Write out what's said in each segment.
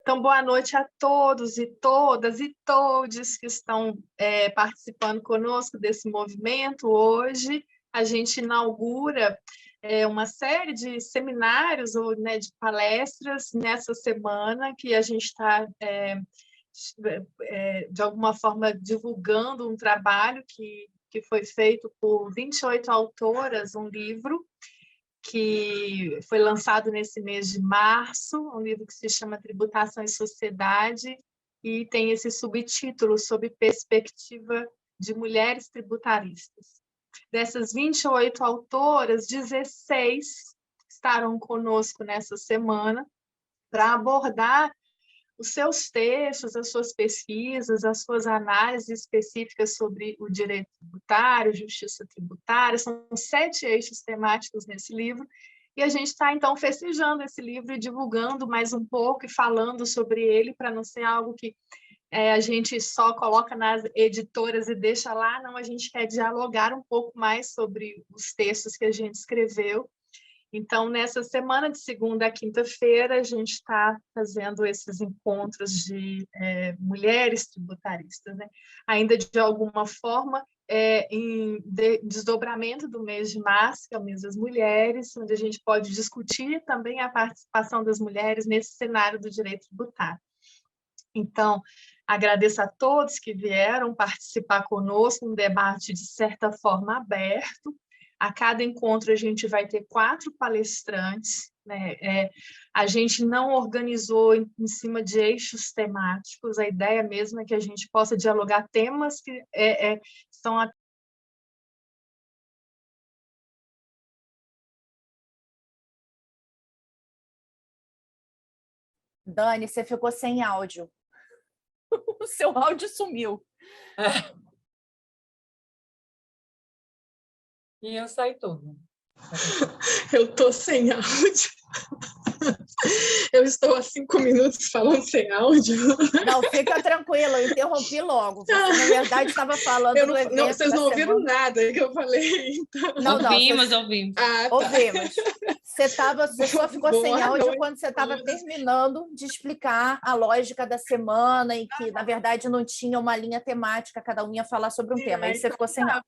Então, boa noite a todos e todas e todes que estão participando conosco desse movimento. Hoje, a gente inaugura uma série de seminários ou de palestras nessa semana que a gente está, de alguma forma, divulgando um trabalho que foi feito por 28 autoras, um livro que foi lançado nesse mês de março, um livro que se chama Tributação e Sociedade, e tem esse subtítulo, sob perspectiva de mulheres tributaristas. Dessas 28 autoras, 16 estarão conosco nessa semana para abordar os seus textos, as suas pesquisas, as suas análises específicas sobre o direito tributário, justiça tributária. São 7 eixos temáticos nesse livro, e a gente está, então, festejando esse livro e divulgando mais um pouco e falando sobre ele, para não ser algo que a gente só coloca nas editoras e deixa lá. Não, a gente quer dialogar um pouco mais sobre os textos que a gente escreveu. Então, nessa semana de segunda a quinta-feira, a gente está fazendo esses encontros de mulheres tributaristas, né? Ainda de alguma forma, em desdobramento do mês de março, que é o mês das mulheres, onde a gente pode discutir também a participação das mulheres nesse cenário do direito tributário. Então, agradeço a todos que vieram participar conosco, um debate de certa forma aberto. A cada encontro a gente vai ter 4 palestrantes, né? A gente não organizou em cima de eixos temáticos, a ideia mesmo é que a gente possa dialogar temas que são a... Dani, você ficou sem áudio. O seu áudio sumiu. E eu saí tudo. Eu estou sem áudio. Eu estou há 5 minutos falando sem áudio. Não, fica tranquila, eu interrompi logo. Você, na verdade, estava falando do evento. Vocês não ouviram nada que eu falei. Então... Ouvimos. Ah, tá. Ouvimos. Você só ficou sem áudio quando você estava terminando de explicar a lógica da semana, em que, na verdade, não tinha uma linha temática, cada um ia falar sobre um tema. Aí você ficou sem áudio.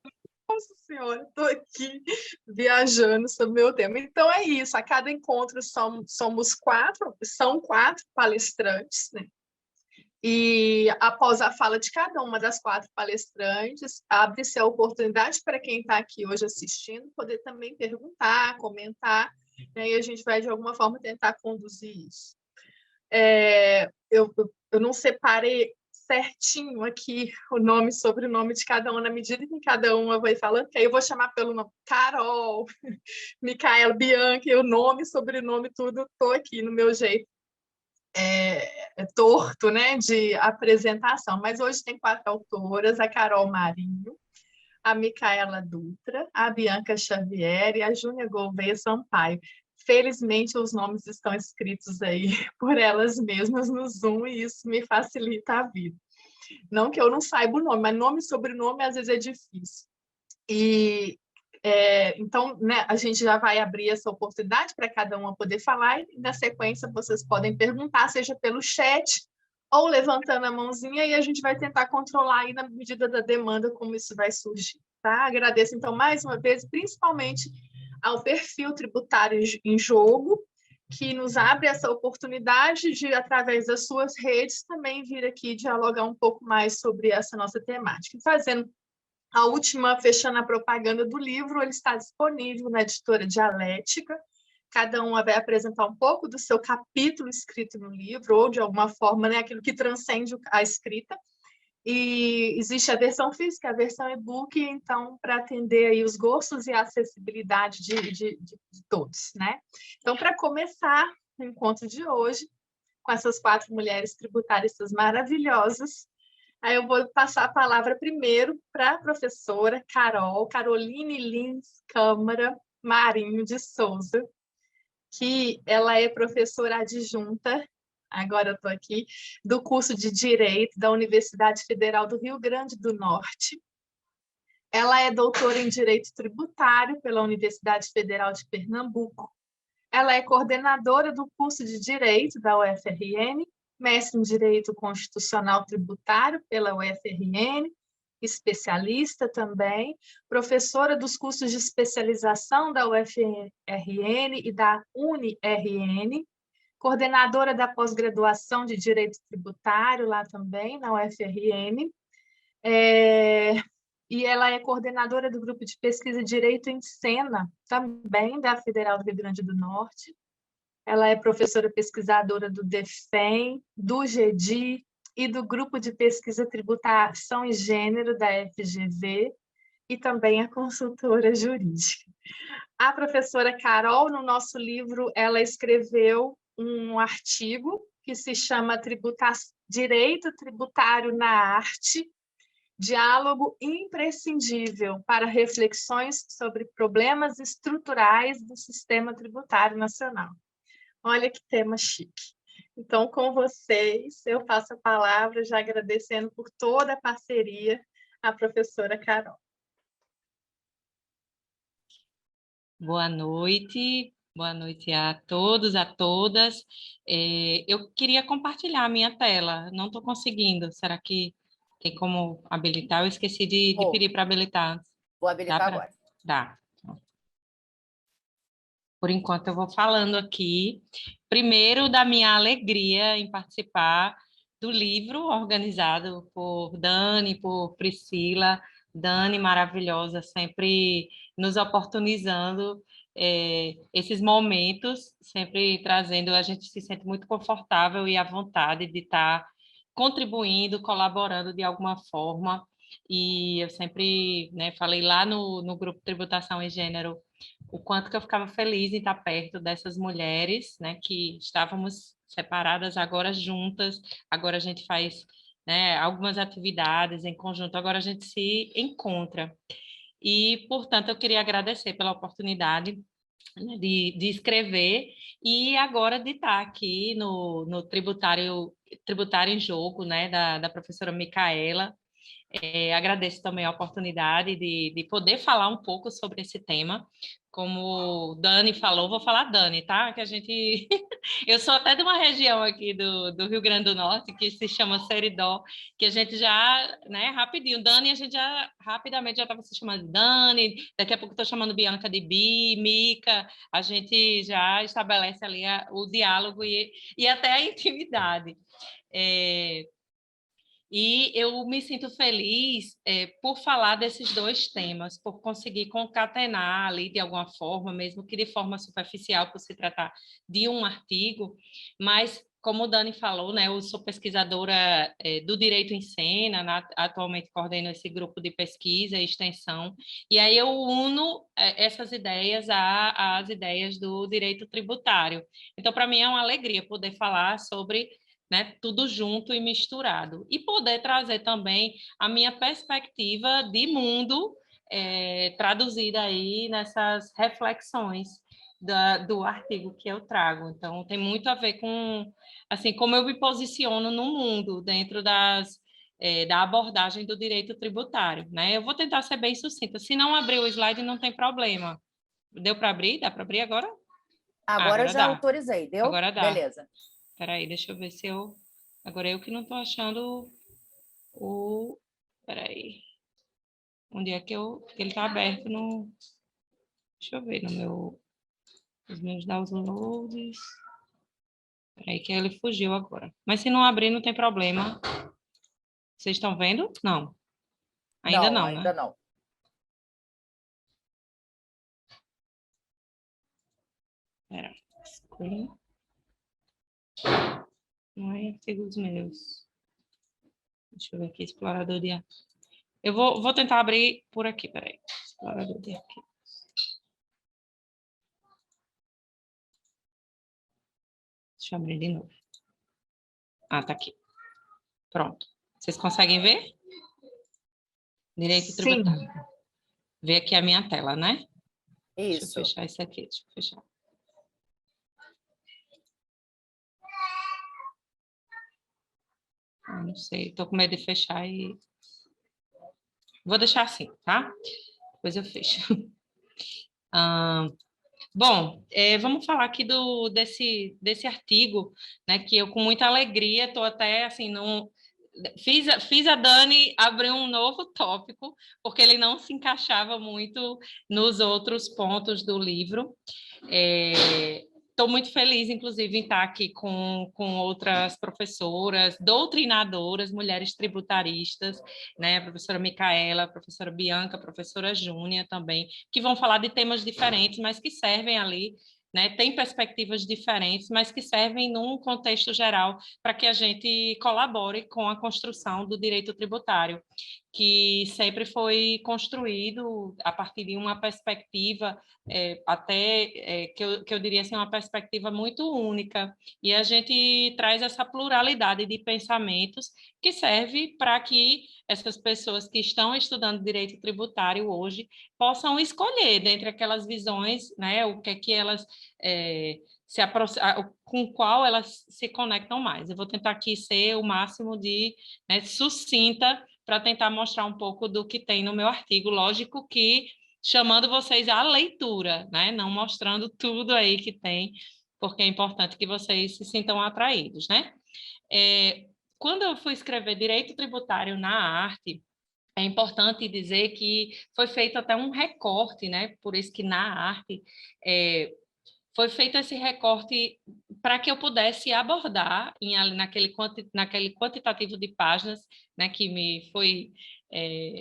Nossa Senhora, estou aqui viajando sobre o meu tema. Então, é isso. A cada encontro são 4 palestrantes, né? E após a fala de cada uma das 4 palestrantes, abre-se a oportunidade para quem está aqui hoje assistindo poder também perguntar, comentar, né? E a gente vai, de alguma forma, tentar conduzir isso. Eu não separei certinho aqui o nome e sobrenome de cada uma, na medida que cada uma vai falando, que aí eu vou chamar pelo nome Carol, Micaela, Bianca, e o nome, sobrenome, tudo, estou aqui no meu jeito torto, né, de apresentação. Mas hoje tem 4 autoras: a Carol Marinho, a Micaela Dutra, a Bianca Xavier e a Júnia Gouveia Sampaio. Felizmente, os nomes estão escritos aí por elas mesmas no Zoom, e isso me facilita a vida. Não que eu não saiba o nome, mas nome e sobrenome às vezes é difícil. Então, né, a gente já vai abrir essa oportunidade para cada uma poder falar, e na sequência vocês podem perguntar, seja pelo chat ou levantando a mãozinha, e a gente vai tentar controlar aí na medida da demanda como isso vai surgir. Tá? Agradeço, então, mais uma vez, principalmente ao Perfil Tributário em Jogo, que nos abre essa oportunidade de, através das suas redes, também vir aqui dialogar um pouco mais sobre essa nossa temática. Fazendo a última, fechando a propaganda do livro, ele está disponível na editora Dialética. Cada uma vai apresentar um pouco do seu capítulo escrito no livro, ou de alguma forma, né, aquilo que transcende a escrita. E existe a versão física, a versão e-book, então, para atender aí os gostos e a acessibilidade de todos, né? Então, para começar o encontro de hoje, com essas 4 mulheres tributaristas maravilhosas, aí eu vou passar a palavra primeiro para a professora Caroline Lins Câmara Marinho de Souza, que ela é professora adjunta, agora eu estou aqui, do curso de Direito da Universidade Federal do Rio Grande do Norte. Ela é doutora em Direito Tributário pela Universidade Federal de Pernambuco. Ela é coordenadora do curso de Direito da UFRN, mestre em Direito Constitucional Tributário pela UFRN, especialista também, professora dos cursos de especialização da UFRN e da UniRN, coordenadora da pós-graduação de Direito Tributário lá também, na UFRN, e ela é coordenadora do grupo de pesquisa Direito em Cena, também da Federal do Rio Grande do Norte. Ela é professora pesquisadora do DEFEM, do GEDI e do grupo de pesquisa Tributação e Gênero da FGV, e também é consultora jurídica. A professora Carol, no nosso livro, ela escreveu um artigo que se chama Direito Tributário na Arte, diálogo imprescindível para reflexões sobre problemas estruturais do sistema tributário nacional. Olha que tema chique. Então, com vocês, eu passo a palavra, já agradecendo por toda a parceria, à professora Carol. Boa noite a todos, a todas. Eu queria compartilhar a minha tela, não estou conseguindo. Será que tem como habilitar? Eu esqueci de pedir para habilitar antes. Vou habilitar agora. Dá. Por enquanto, eu vou falando aqui, primeiro, da minha alegria em participar do livro organizado por Dani, por Priscila. Dani, maravilhosa, sempre nos oportunizando esses momentos, sempre trazendo, a gente se sente muito confortável e à vontade de estar contribuindo, colaborando de alguma forma. E eu sempre, né, falei lá no grupo Tributação e Gênero o quanto que eu ficava feliz em estar perto dessas mulheres, né, que estávamos separadas, agora juntas, agora a gente faz, né, algumas atividades em conjunto, agora a gente se encontra. E, portanto, eu queria agradecer pela oportunidade, né, de escrever e agora de estar aqui no Tributário em Jogo, né, da professora Micaela. Agradeço também a oportunidade de poder falar um pouco sobre esse tema. Como Dani falou, vou falar Dani, tá? Que a gente... Eu sou até de uma região aqui do Rio Grande do Norte, que se chama Seridó, que a gente já, né, rapidinho, Dani, a gente já, rapidamente, já estava se chamando de Dani, daqui a pouco estou chamando Bianca de Bi, Mica, a gente já estabelece ali o diálogo e até a intimidade. E eu me sinto feliz por falar desses dois temas, por conseguir concatenar ali de alguma forma, mesmo que de forma superficial, por se tratar de um artigo, mas como o Dani falou, né, eu sou pesquisadora do Direito em Cena, atualmente coordeno esse grupo de pesquisa e extensão, e aí eu uno essas ideias às ideias do direito tributário. Então, para mim é uma alegria poder falar sobre, né, tudo junto e misturado. E poder trazer também a minha perspectiva de mundo traduzida aí nessas reflexões do artigo que eu trago. Então, tem muito a ver com, assim, como eu me posiciono no mundo dentro da abordagem do direito tributário, né? Eu vou tentar ser bem sucinta. Se não abrir o slide, não tem problema. Deu para abrir? Dá para abrir agora? Agora eu já autorizei, deu? Agora dá. Beleza. Espera aí, deixa eu ver se eu... Agora eu que não estou achando o... Espera aí. Onde é que ele está aberto no... Deixa eu ver no meu... Os meus downloads. Espera aí que ele fugiu agora. Mas se não abrir, não tem problema. Vocês estão vendo? Não. Ainda não, né? Ainda não. Espera. Screen. Não é artigos meus. Deixa eu ver aqui, explorador de arquivos. Eu vou tentar abrir por aqui, peraí. Explorador de arquivos. Deixa eu abrir de novo. Ah, tá aqui. Pronto. Vocês conseguem ver? Direito tributário. Ver aqui a minha tela, né? Isso. Deixa eu fechar isso aqui. Deixa eu fechar. Não sei, estou com medo de fechar e... Vou deixar assim, tá? Depois eu fecho. Bom, vamos falar aqui desse artigo, né, que eu, com muita alegria, estou até assim, não, fiz a Dani abrir um novo tópico, porque ele não se encaixava muito nos outros pontos do livro. Estou muito feliz, inclusive, em estar aqui com outras professoras, doutrinadoras, mulheres tributaristas, né? A professora Micaela, a professora Bianca, a professora Júnia também, que vão falar de temas diferentes, mas que servem ali, né? Tem perspectivas diferentes, mas que servem num contexto geral para que a gente colabore com a construção do direito tributário, que sempre foi construído a partir de uma perspectiva que eu diria assim, uma perspectiva muito única, e a gente traz essa pluralidade de pensamentos que serve para que essas pessoas que estão estudando direito tributário hoje possam escolher dentre aquelas visões, né, o que é que elas com qual elas se conectam mais. Eu vou tentar aqui ser o máximo de, né, sucinta para tentar mostrar um pouco do que tem no meu artigo. Lógico que chamando vocês à leitura, né? Não mostrando tudo aí que tem, porque é importante que vocês se sintam atraídos, né? Quando eu fui escrever Direito Tributário na Arte, é importante dizer que foi feito até um recorte, né? Por isso que na arte foi feito esse recorte para que eu pudesse abordar naquele quantitativo de páginas, né, que me foi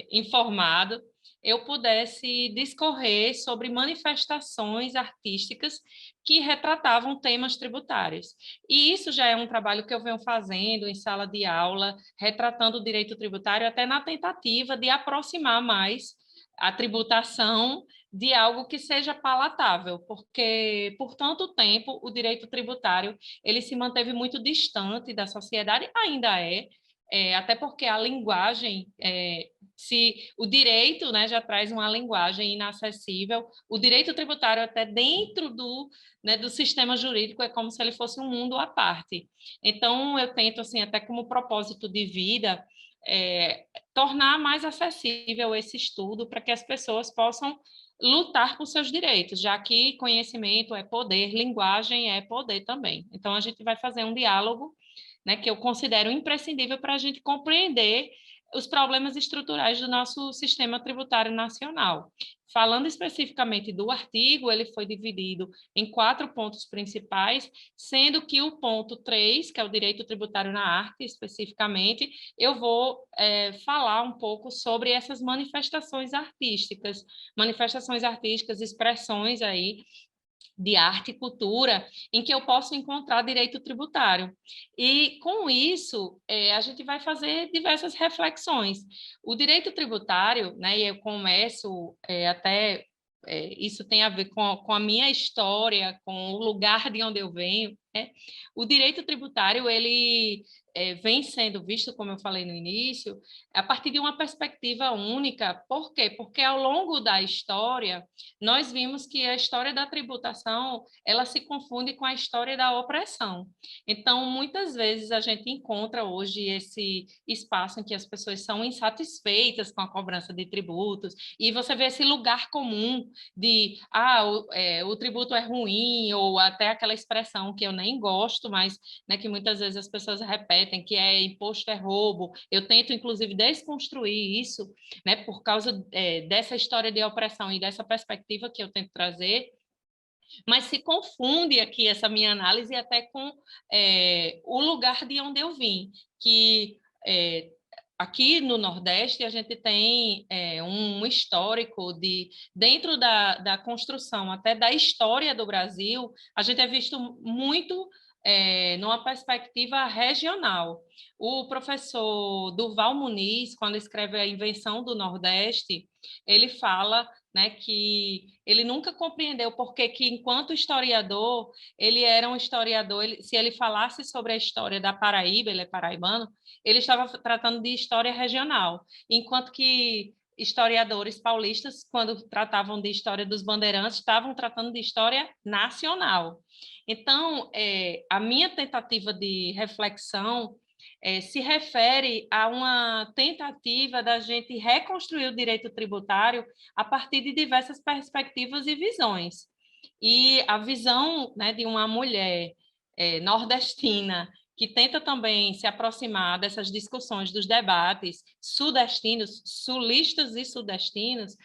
informado, eu pudesse discorrer sobre manifestações artísticas que retratavam temas tributários. E isso já é um trabalho que eu venho fazendo em sala de aula, retratando o direito tributário, até na tentativa de aproximar mais a tributação de algo que seja palatável, porque por tanto tempo o direito tributário ele se manteve muito distante da sociedade, ainda até porque a linguagem, se o direito, né, já traz uma linguagem inacessível, o direito tributário até dentro do sistema jurídico é como se ele fosse um mundo à parte. Então eu tento assim até como propósito de vida tornar mais acessível esse estudo para que as pessoas possam lutar por seus direitos, já que conhecimento é poder, linguagem é poder também. Então, a gente vai fazer um diálogo, né, que eu considero imprescindível para a gente compreender os problemas estruturais do nosso sistema tributário nacional. Falando especificamente do artigo, ele foi dividido em 4 pontos principais, sendo que o ponto 3, que é o direito tributário na arte, especificamente, eu vou falar um pouco sobre essas manifestações artísticas, expressões aí de arte e cultura, em que eu posso encontrar direito tributário. E, com isso, a gente vai fazer diversas reflexões. O direito tributário, né, e eu começo até... isso tem a ver com a minha história, com o lugar de onde eu venho, né? O direito tributário, ele vem sendo visto, como eu falei no início, a partir de uma perspectiva única. Por quê? Porque, ao longo da história, nós vimos que a história da tributação ela se confunde com a história da opressão. Então, muitas vezes a gente encontra hoje esse espaço em que as pessoas são insatisfeitas com a cobrança de tributos, e você vê esse lugar comum de o tributo é ruim, ou até aquela expressão que eu nem gosto, mas, né, que muitas vezes as pessoas repetem, que é imposto é roubo. Eu tento, inclusive, desconstruir isso, né, por causa dessa história de opressão e dessa perspectiva que eu tento trazer, mas se confunde aqui essa minha análise até com o lugar de onde eu vim, que aqui no Nordeste a gente tem um histórico dentro da construção, até da história do Brasil, a gente é visto muito numa perspectiva regional. O professor Durval Muniz, quando escreve A Invenção do Nordeste, ele fala, né, que ele nunca compreendeu porque que, enquanto historiador, ele era um historiador, se ele falasse sobre a história da Paraíba, ele é paraibano, ele estava tratando de história regional, enquanto que historiadores paulistas, quando tratavam de história dos bandeirantes, estavam tratando de história nacional. Então, a minha tentativa de reflexão se refere a uma tentativa da gente reconstruir o direito tributário a partir de diversas perspectivas e visões. E a visão, né, de uma mulher nordestina que tenta também se aproximar dessas discussões, dos debates sudestinos, sulistas e sudestinos,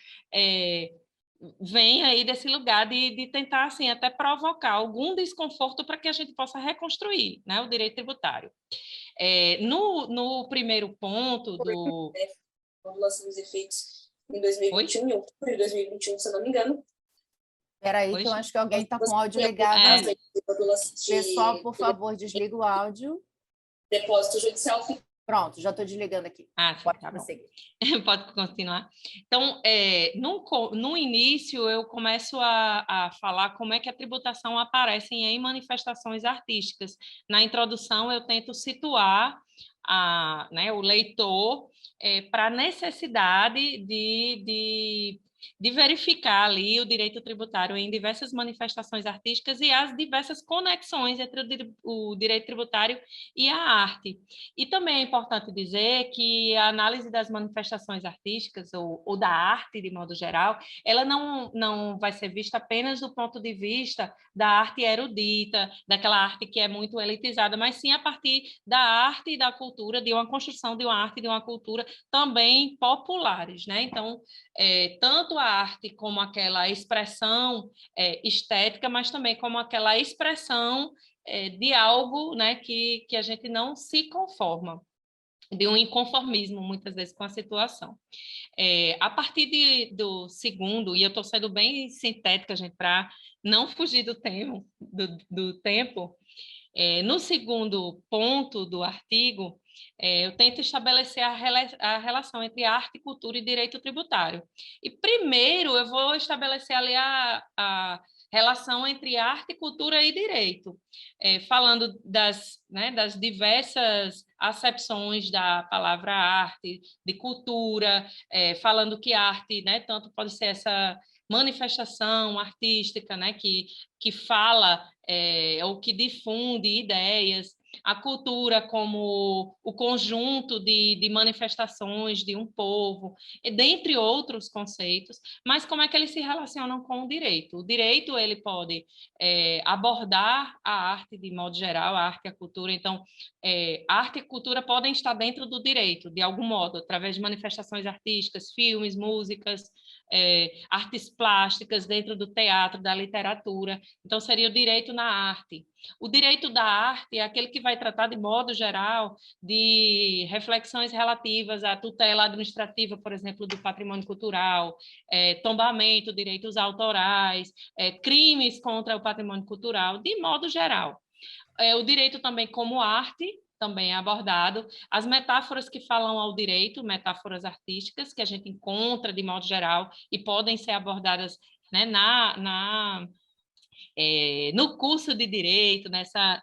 vem aí desse lugar de tentar, assim, até provocar algum desconforto para que a gente possa reconstruir, né, o direito tributário. No primeiro ponto do... Modulação dos efeitos em 2021, em outubro de 2021, se eu não me engano. Espera aí, que eu acho que alguém está com o áudio ligado. Pessoal, por favor, desliga o áudio. Depósito judicial. Pronto, já estou desligando aqui. Pode prosseguir. Pode continuar. Então, no início, eu começo a falar como é que a tributação aparece em manifestações artísticas. Na introdução, eu tento situar o leitor para a necessidade de verificar ali o direito tributário em diversas manifestações artísticas e as diversas conexões entre o direito tributário e a arte. E também é importante dizer que a análise das manifestações artísticas ou da arte, de modo geral, ela não vai ser vista apenas do ponto de vista da arte erudita, daquela arte que é muito elitizada, mas sim a partir da arte e da cultura, de uma construção de uma arte e de uma cultura também populares, né? Então, tanto a arte como aquela expressão estética, mas também como aquela expressão de algo, né, que a gente não se conforma, de um inconformismo, muitas vezes, com a situação. A partir do segundo, e eu estou sendo bem sintética, gente, para não fugir do tempo, no segundo ponto do artigo, eu tento estabelecer a relação entre arte, cultura e direito tributário. E primeiro eu vou estabelecer ali a relação entre arte, cultura e direito, falando das diversas acepções da palavra arte, de cultura, falando que arte, né, tanto pode ser essa manifestação artística, né, que fala ou que difunde ideias, a cultura como o conjunto de manifestações de um povo, dentre outros conceitos, mas como é que eles se relacionam com o direito? O direito, ele pode abordar a arte de modo geral, a arte e a cultura, então, arte e cultura podem estar dentro do direito, de algum modo, através de manifestações artísticas, filmes, músicas, artes plásticas, dentro do teatro, da literatura. Então, seria o direito na arte. O direito da arte é aquele que vai tratar, de modo geral, de reflexões relativas à tutela administrativa, por exemplo, do patrimônio cultural, tombamento, direitos autorais, crimes contra o patrimônio cultural, de modo geral. O direito também como arte, também é abordado, as metáforas que falam ao direito, metáforas artísticas, que a gente encontra de modo geral e podem ser abordadas, né, no curso de direito,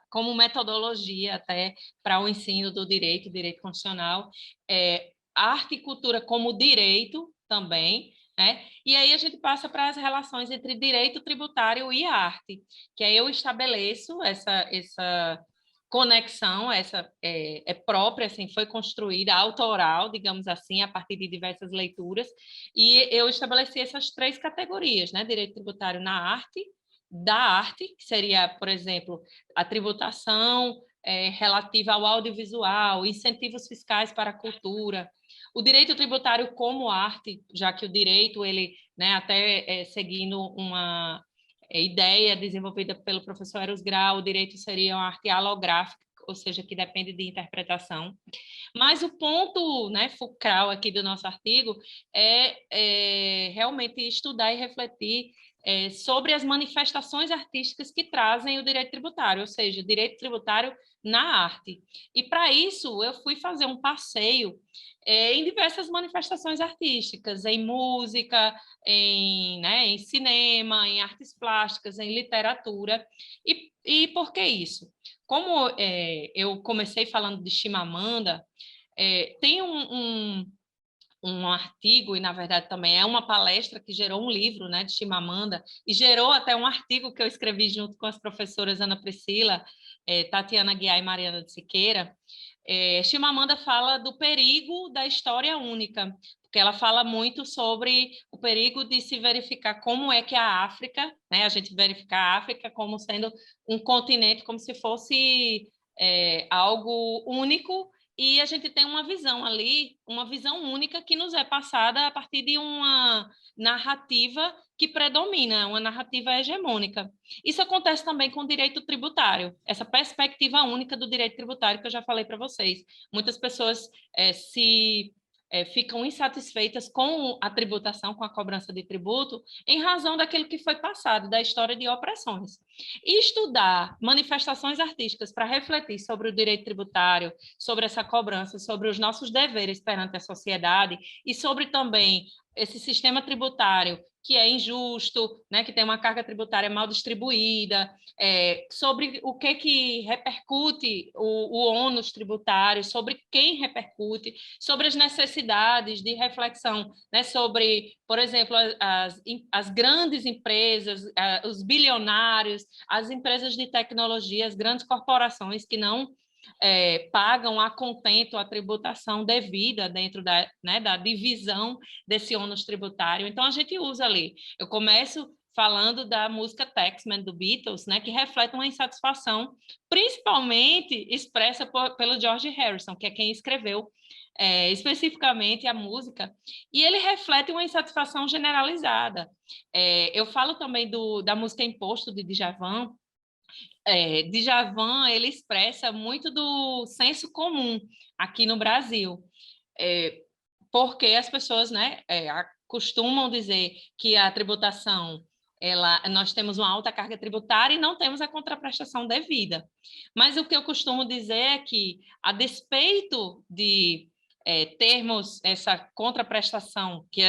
como metodologia até para o ensino do direito constitucional, arte e cultura como direito também, né? E aí a gente passa para as relações entre direito tributário e arte, que aí eu estabeleço essa conexão, essa própria, assim, foi construída, autoral, digamos assim, a partir de diversas leituras, e eu estabeleci essas 3 categorias, né? Direito tributário na arte, da arte, que seria, por exemplo, a tributação relativa ao audiovisual, incentivos fiscais para a cultura, o direito tributário como arte, já que o direito, ele, né, até seguindo uma ideia desenvolvida pelo professor Eros Grau, o direito seria uma arte halográfica, ou seja, que depende de interpretação. Mas o ponto, né, fulcral aqui do nosso artigo é realmente estudar e refletir sobre as manifestações artísticas que trazem o direito tributário, ou seja, o direito tributário na arte. E, para isso, eu fui fazer um passeio em diversas manifestações artísticas, em música, em cinema, em artes plásticas, em literatura. E por que isso? Como eu comecei falando de Chimamanda, tem um artigo, e na verdade também é uma palestra que gerou um livro, né, de Chimamanda, e gerou até um artigo que eu escrevi junto com as professoras Ana Priscila, Tatiana Guiar e Mariana de Siqueira, Chimamanda fala do perigo da história única, porque ela fala muito sobre o perigo de se verificar como é que a África, né, a gente verificar a África como sendo um continente, como se fosse algo único, e a gente tem uma visão ali, uma visão única que nos é passada a partir de uma narrativa que predomina, uma narrativa hegemônica. Isso acontece também com o direito tributário, essa perspectiva única do direito tributário que eu já falei para vocês. Muitas pessoas ficam insatisfeitas com a tributação, com a cobrança de tributo, em razão daquilo que foi passado, da história de opressões. E estudar manifestações artísticas para refletir sobre o direito tributário, sobre essa cobrança, sobre os nossos deveres perante a sociedade e sobre também esse sistema tributário que é injusto, né, que tem uma carga tributária mal distribuída, sobre o que repercute o ônus tributário, sobre quem repercute, sobre as necessidades de reflexão, né, sobre, por exemplo, as grandes empresas, os bilionários, as empresas de tecnologia, as grandes corporações que não pagam a contento a tributação devida dentro da divisão desse ônus tributário. Então, a gente usa ali. Eu começo falando da música Taxman, do Beatles, né, que reflete uma insatisfação, principalmente expressa pelo George Harrison, que é quem escreveu especificamente a música, e ele reflete uma insatisfação generalizada. Eu falo também da música Imposto, de Djavan. Djavan, ele expressa muito do senso comum aqui no Brasil, porque as pessoas, né, costumam dizer que a tributação, nós temos uma alta carga tributária e não temos a contraprestação devida. Mas o que eu costumo dizer é que, a despeito de termos essa contraprestação que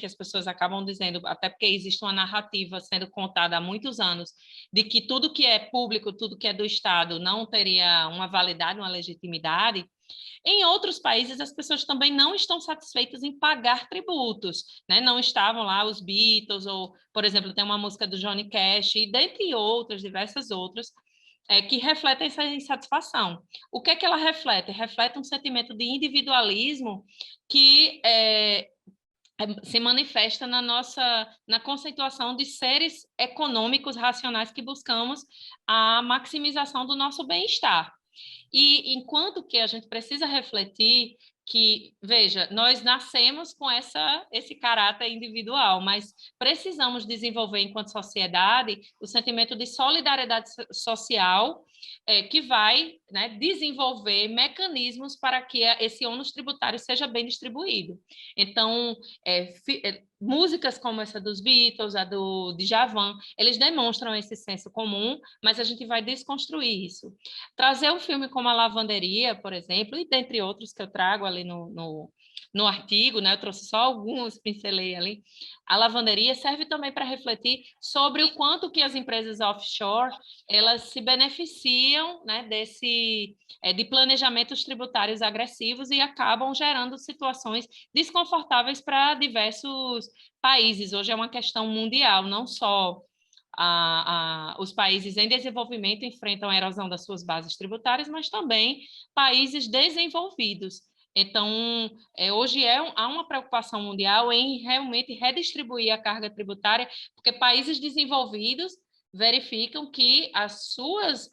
as pessoas acabam dizendo, até porque existe uma narrativa sendo contada há muitos anos, de que tudo que é público, tudo que é do Estado não teria uma validade, uma legitimidade. Em outros países, as pessoas também não estão satisfeitas em pagar tributos, né? Não estavam lá os Beatles, ou, por exemplo, tem uma música do Johnny Cash, e dentre outras, diversas outras, que refletem essa insatisfação. O que é que ela reflete? Reflete um sentimento de individualismo que se manifesta na conceituação de seres econômicos racionais que buscamos a maximização do nosso bem-estar. E enquanto que a gente precisa refletir que, veja, nós nascemos com esse caráter individual, mas precisamos desenvolver, enquanto sociedade, o sentimento de solidariedade social, que vai, né, desenvolver mecanismos para que esse ônus tributário seja bem distribuído. Então, músicas como essa dos Beatles, a do Djavan, eles demonstram esse senso comum, mas a gente vai desconstruir isso. Trazer um filme como A Lavanderia, por exemplo, e dentre outros que eu trago ali no artigo, né? Eu trouxe só alguns, pincelei ali. A lavanderia serve também para refletir sobre o quanto que as empresas offshore elas se beneficiam, né, de planejamentos tributários agressivos e acabam gerando situações desconfortáveis para diversos países. Hoje é uma questão mundial, não só os países em desenvolvimento enfrentam a erosão das suas bases tributárias, mas também países desenvolvidos. Então, hoje há uma preocupação mundial em realmente redistribuir a carga tributária, porque países desenvolvidos verificam que as suas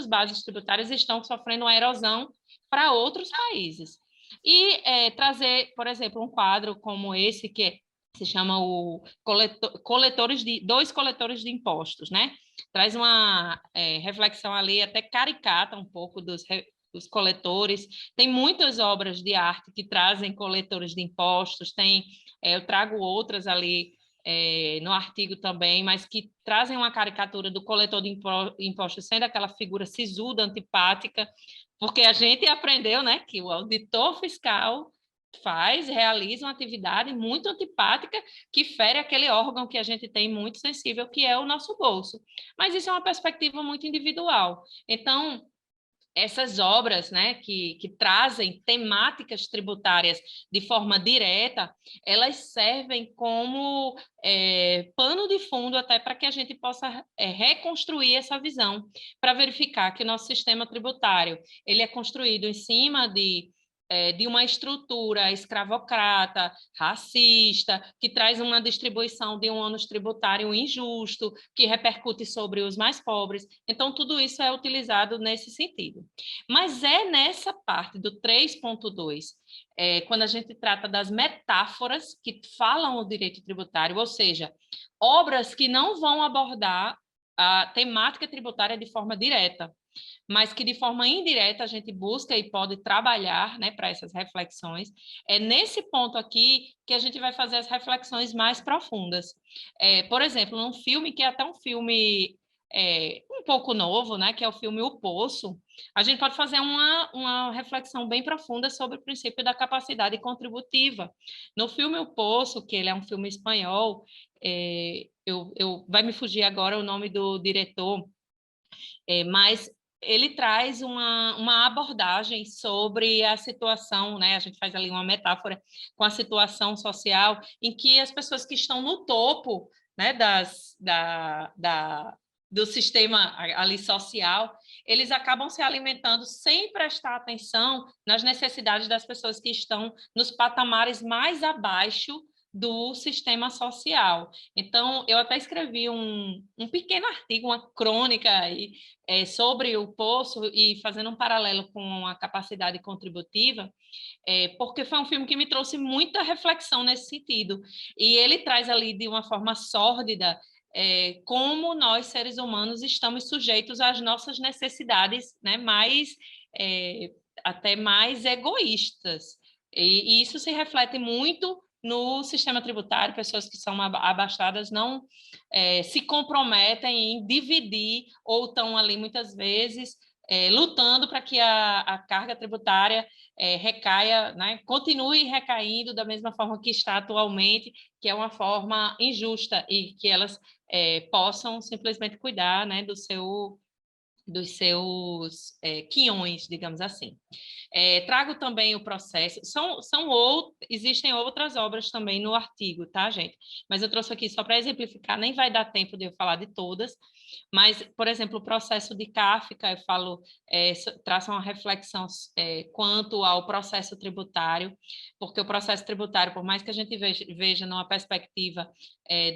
bases tributárias estão sofrendo uma erosão para outros países. E trazer, por exemplo, um quadro como esse, que se chama dois coletores de impostos, né? Traz uma reflexão ali, até caricata um pouco dos coletores. Tem muitas obras de arte que trazem coletores de impostos, eu trago outras ali no artigo também, mas que trazem uma caricatura do coletor de impostos sendo aquela figura sisuda, antipática, porque a gente aprendeu, né, que o auditor fiscal realiza uma atividade muito antipática que fere aquele órgão que a gente tem muito sensível, que é o nosso bolso. Mas isso é uma perspectiva muito individual. Então, essas obras, né, que trazem temáticas tributárias de forma direta, elas servem como pano de fundo até para que a gente possa reconstruir essa visão, para verificar que o nosso sistema tributário ele é construído em cima de uma estrutura escravocrata, racista, que traz uma distribuição de um ônus tributário injusto, que repercute sobre os mais pobres. Então, tudo isso é utilizado nesse sentido. Mas é nessa parte do 3.2, quando a gente trata das metáforas que falam o direito tributário, ou seja, obras que não vão abordar a temática tributária de forma direta, mas que de forma indireta a gente busca e pode trabalhar, né, para essas reflexões. É nesse ponto aqui que a gente vai fazer as reflexões mais profundas. Por exemplo, num filme que é até um filme um pouco novo, né, que é o filme O Poço, a gente pode fazer uma reflexão bem profunda sobre o princípio da capacidade contributiva. No filme O Poço, que ele é um filme espanhol, vai me fugir agora o nome do diretor, mas ele traz uma abordagem sobre a situação, né? A gente faz ali uma metáfora com a situação social em que as pessoas que estão no topo, né, do sistema ali social, eles acabam se alimentando sem prestar atenção nas necessidades das pessoas que estão nos patamares mais abaixo do sistema social. Então, eu até escrevi um pequeno artigo, uma crônica aí, sobre o Poço e fazendo um paralelo com a capacidade contributiva, porque foi um filme que me trouxe muita reflexão nesse sentido. E ele traz ali de uma forma sórdida como nós, seres humanos, estamos sujeitos às nossas necessidades, né, até mais egoístas. E isso se reflete muito no sistema tributário. Pessoas que são abastadas não se comprometem em dividir ou estão ali muitas vezes lutando para que a carga tributária recaia, né, continue recaindo da mesma forma que está atualmente, que é uma forma injusta, e que elas possam simplesmente cuidar, né, dos seus quinhões, digamos assim. Trago também o processo, existem outras obras também no artigo, tá, gente? Mas eu trouxe aqui só para exemplificar, nem vai dar tempo de eu falar de todas, mas, por exemplo, o processo de Kafka, eu falo, traça uma reflexão quanto ao processo tributário, porque o processo tributário, por mais que a gente veja numa perspectiva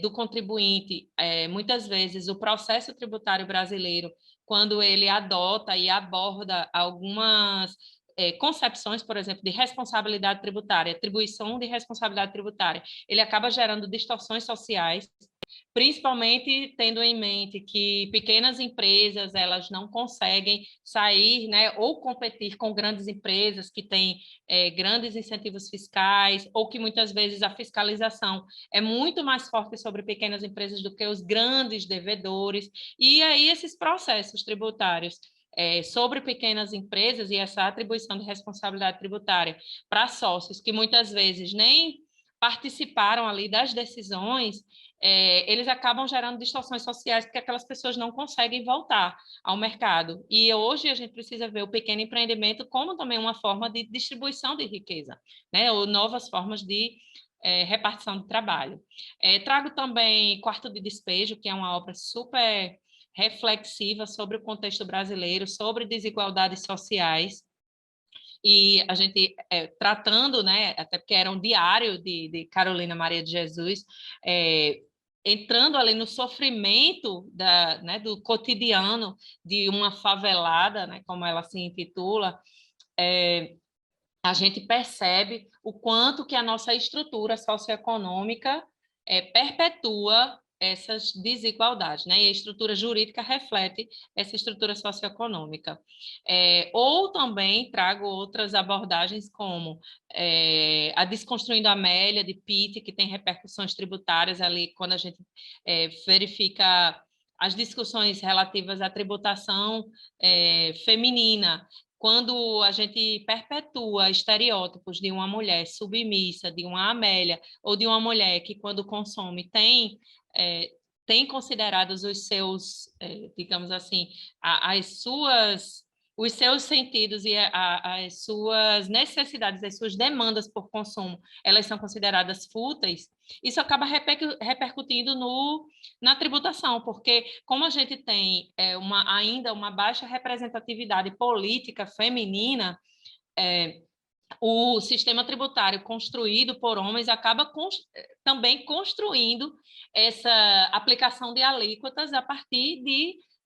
do contribuinte, muitas vezes o processo tributário brasileiro, quando ele adota e aborda algumas concepções, por exemplo, de responsabilidade tributária, atribuição de responsabilidade tributária, ele acaba gerando distorções sociais, principalmente tendo em mente que pequenas empresas elas não conseguem sair, né, ou competir com grandes empresas que têm grandes incentivos fiscais, ou que muitas vezes a fiscalização é muito mais forte sobre pequenas empresas do que os grandes devedores, e aí esses processos tributários sobre pequenas empresas e essa atribuição de responsabilidade tributária para sócios que muitas vezes nem participaram ali das decisões, eles acabam gerando distorções sociais, porque aquelas pessoas não conseguem voltar ao mercado. E hoje a gente precisa ver o pequeno empreendimento como também uma forma de distribuição de riqueza, né? Ou novas formas de repartição de trabalho. Trago também Quarto de Despejo, que é uma obra super reflexiva sobre o contexto brasileiro, sobre desigualdades sociais, e a gente tratando, né, até porque era um diário de Carolina Maria de Jesus, entrando ali no sofrimento né, do cotidiano de uma favelada, né, como ela se intitula, a gente percebe o quanto que a nossa estrutura socioeconômica perpetua essas desigualdades, né? E a estrutura jurídica reflete essa estrutura socioeconômica. Ou também trago outras abordagens, como a Desconstruindo a Amélia, de Pitt, que tem repercussões tributárias ali, quando a gente verifica as discussões relativas à tributação feminina, quando a gente perpetua estereótipos de uma mulher submissa, de uma Amélia, ou de uma mulher que, quando consome, tem considerados os seus, digamos assim, as suas, os seus sentidos e as suas necessidades, as suas demandas por consumo, elas são consideradas fúteis, isso acaba repercutindo na tributação, porque como a gente tem ainda uma baixa representatividade política feminina, o sistema tributário construído por homens acaba também construindo essa aplicação de alíquotas a partir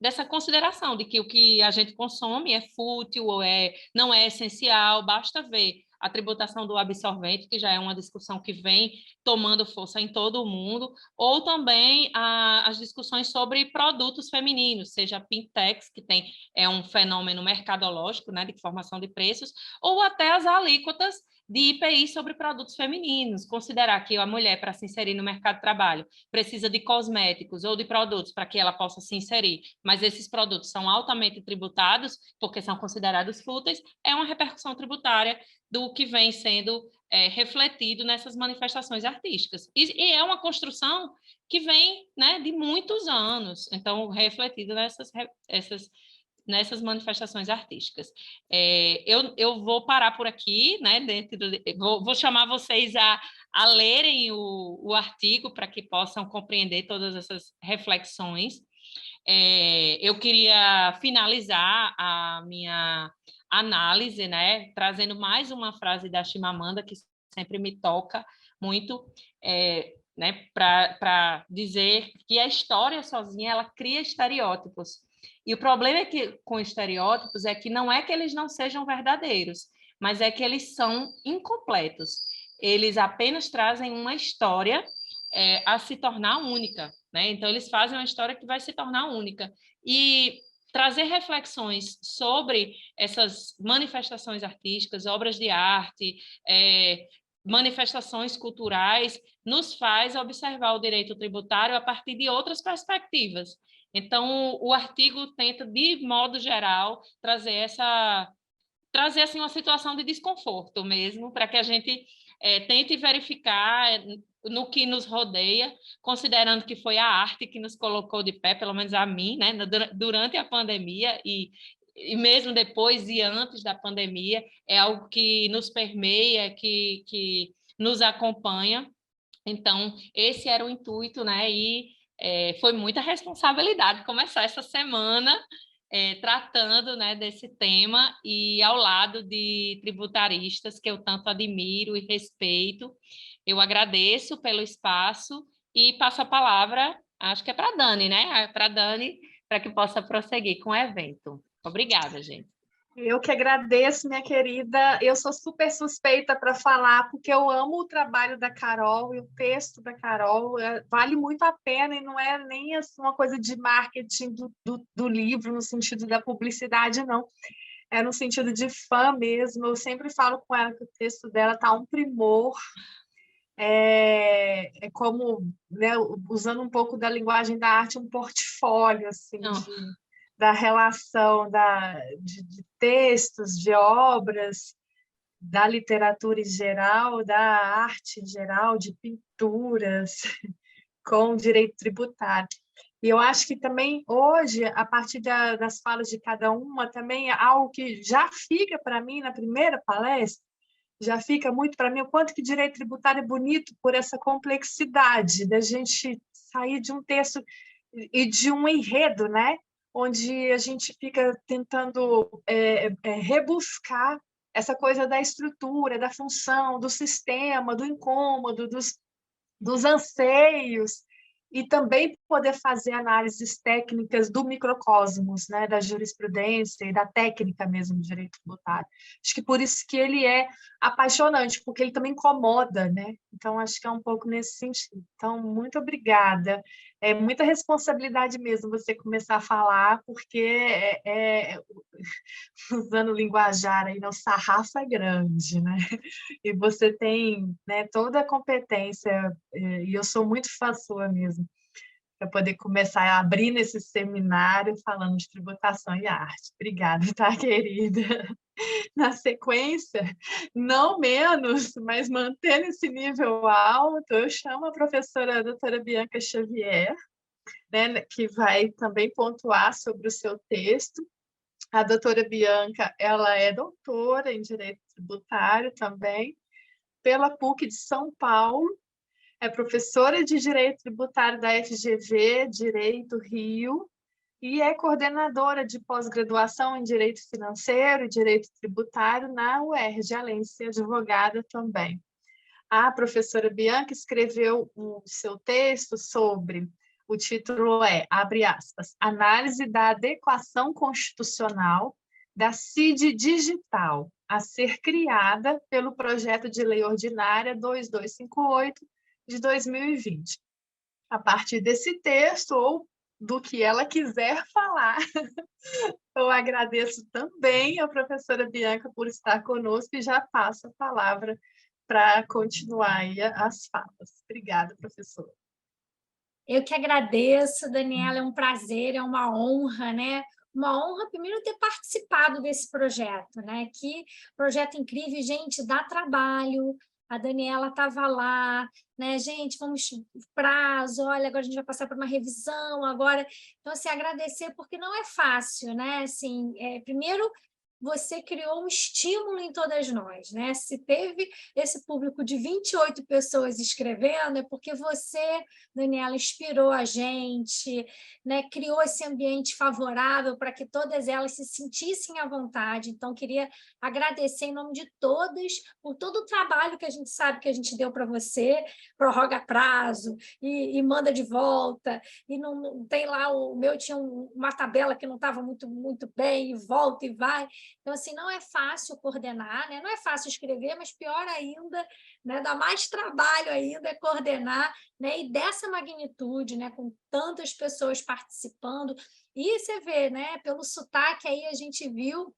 dessa consideração de que o que a gente consome é fútil ou não é essencial. Basta ver a tributação do absorvente, que já é uma discussão que vem tomando força em todo o mundo, ou também as discussões sobre produtos femininos, seja a Pintex, que é um fenômeno mercadológico, né, de formação de preços, ou até as alíquotas de IPI sobre produtos femininos, considerar que a mulher, para se inserir no mercado de trabalho, precisa de cosméticos ou de produtos para que ela possa se inserir, mas esses produtos são altamente tributados, porque são considerados fúteis, é uma repercussão tributária do que vem sendo refletido nessas manifestações artísticas. E é uma construção que vem, né, de muitos anos, então, refletido nessas manifestações artísticas. Eu vou parar por aqui, né, vou chamar vocês a lerem o artigo para que possam compreender todas essas reflexões. Eu queria finalizar a minha análise, né, trazendo mais uma frase da Chimamanda, que sempre me toca muito, né, para dizer que a história sozinha ela cria estereótipos. E o problema com estereótipos é que não é que eles não sejam verdadeiros, mas é que eles são incompletos. Eles apenas trazem uma história a se tornar única, né? Então, eles fazem uma história que vai se tornar única. E trazer reflexões sobre essas manifestações artísticas, obras de arte, manifestações culturais, nos faz observar o direito tributário a partir de outras perspectivas. Então, o artigo tenta, de modo geral, trazer assim, uma situação de desconforto mesmo, para que a gente tente verificar no que nos rodeia, considerando que foi a arte que nos colocou de pé, pelo menos a mim, né, durante a pandemia e mesmo depois e antes da pandemia, é algo que nos permeia, que nos acompanha. Então, esse era o intuito, né? E foi muita responsabilidade começar essa semana tratando, né, desse tema e ao lado de tributaristas que eu tanto admiro e respeito. Eu agradeço pelo espaço e passo a palavra, acho que é para a Dani, né? Para a Dani, para que possa prosseguir com o evento. Obrigada, gente. Eu que agradeço, minha querida. Eu sou super suspeita para falar, porque eu amo o trabalho da Carol e o texto da Carol. Vale muito a pena e não é nem assim, uma coisa de marketing do livro, no sentido da publicidade, não. É no sentido de fã mesmo. Eu sempre falo com ela que o texto dela está um primor. É como, né, usando um pouco da linguagem da arte, um portfólio assim, da relação de textos, de obras, da literatura em geral, da arte em geral, de pinturas, com direito tributário. E eu acho que também hoje, a partir das falas de cada uma, também é algo que já fica para mim na primeira palestra, já fica muito para mim o quanto que direito tributário é bonito por essa complexidade da gente sair de um texto e de um enredo, né? Onde a gente fica tentando rebuscar essa coisa da estrutura, da função, do sistema, do incômodo, dos anseios, e também poder fazer análises técnicas do microcosmos, né, da jurisprudência e da técnica mesmo do direito tributário. Acho que por isso que ele é apaixonante, porque ele também incomoda, né? Então, acho que é um pouco nesse sentido. Então, muito obrigada. É muita responsabilidade mesmo você começar a falar, porque usando o linguajar aí, o sarrafo é grande, né? E você tem, né, toda a competência, e eu sou muito fã sua mesmo, para poder começar a abrir nesse seminário falando de tributação e arte. Obrigada, tá, querida? Na sequência, não menos, mas mantendo esse nível alto, eu chamo a professora a doutora Bianca Xavier, né, que vai também pontuar sobre o seu texto. A doutora Bianca, ela é doutora em Direito Tributário também, pela PUC de São Paulo, é professora de Direito Tributário da FGV, Direito Rio, e é coordenadora de pós-graduação em Direito Financeiro e Direito Tributário na UERJ, além de ser advogada também. A professora Bianca escreveu o seu texto sobre, o título abre aspas, Análise da adequação constitucional da CID digital a ser criada pelo projeto de lei ordinária 2258 de 2020. A partir desse texto, ou do que ela quiser falar, eu agradeço também a professora Bianca por estar conosco e já passo a palavra para continuar aí as falas. Obrigada, professora. Eu que agradeço, Daniela, é um prazer, é uma honra, né? Uma honra, primeiro, ter participado desse projeto, né? Que projeto incrível, gente, dá trabalho. A Daniela estava lá, né? Gente, vamos prazo, olha, agora a gente vai passar por uma revisão, agora... Então, assim, agradecer, porque não é fácil, né? Assim, primeiro, você criou um estímulo em todas nós, né? Se teve esse público de 28 pessoas escrevendo, é porque você, Daniela, inspirou a gente, né? Criou esse ambiente favorável para que todas elas se sentissem à vontade. Então, queria agradecer em nome de todas por todo o trabalho que a gente sabe que a gente deu para você, prorroga prazo e manda de volta, e não tem lá, o meu tinha uma tabela que não estava muito bem, e volta e vai. Então, assim, não é fácil coordenar, né? Não é fácil escrever, mas pior ainda, né? Dá mais trabalho ainda é coordenar, né? E dessa magnitude, né? Com tantas pessoas participando. E você vê, né? Pelo sotaque aí a gente viu,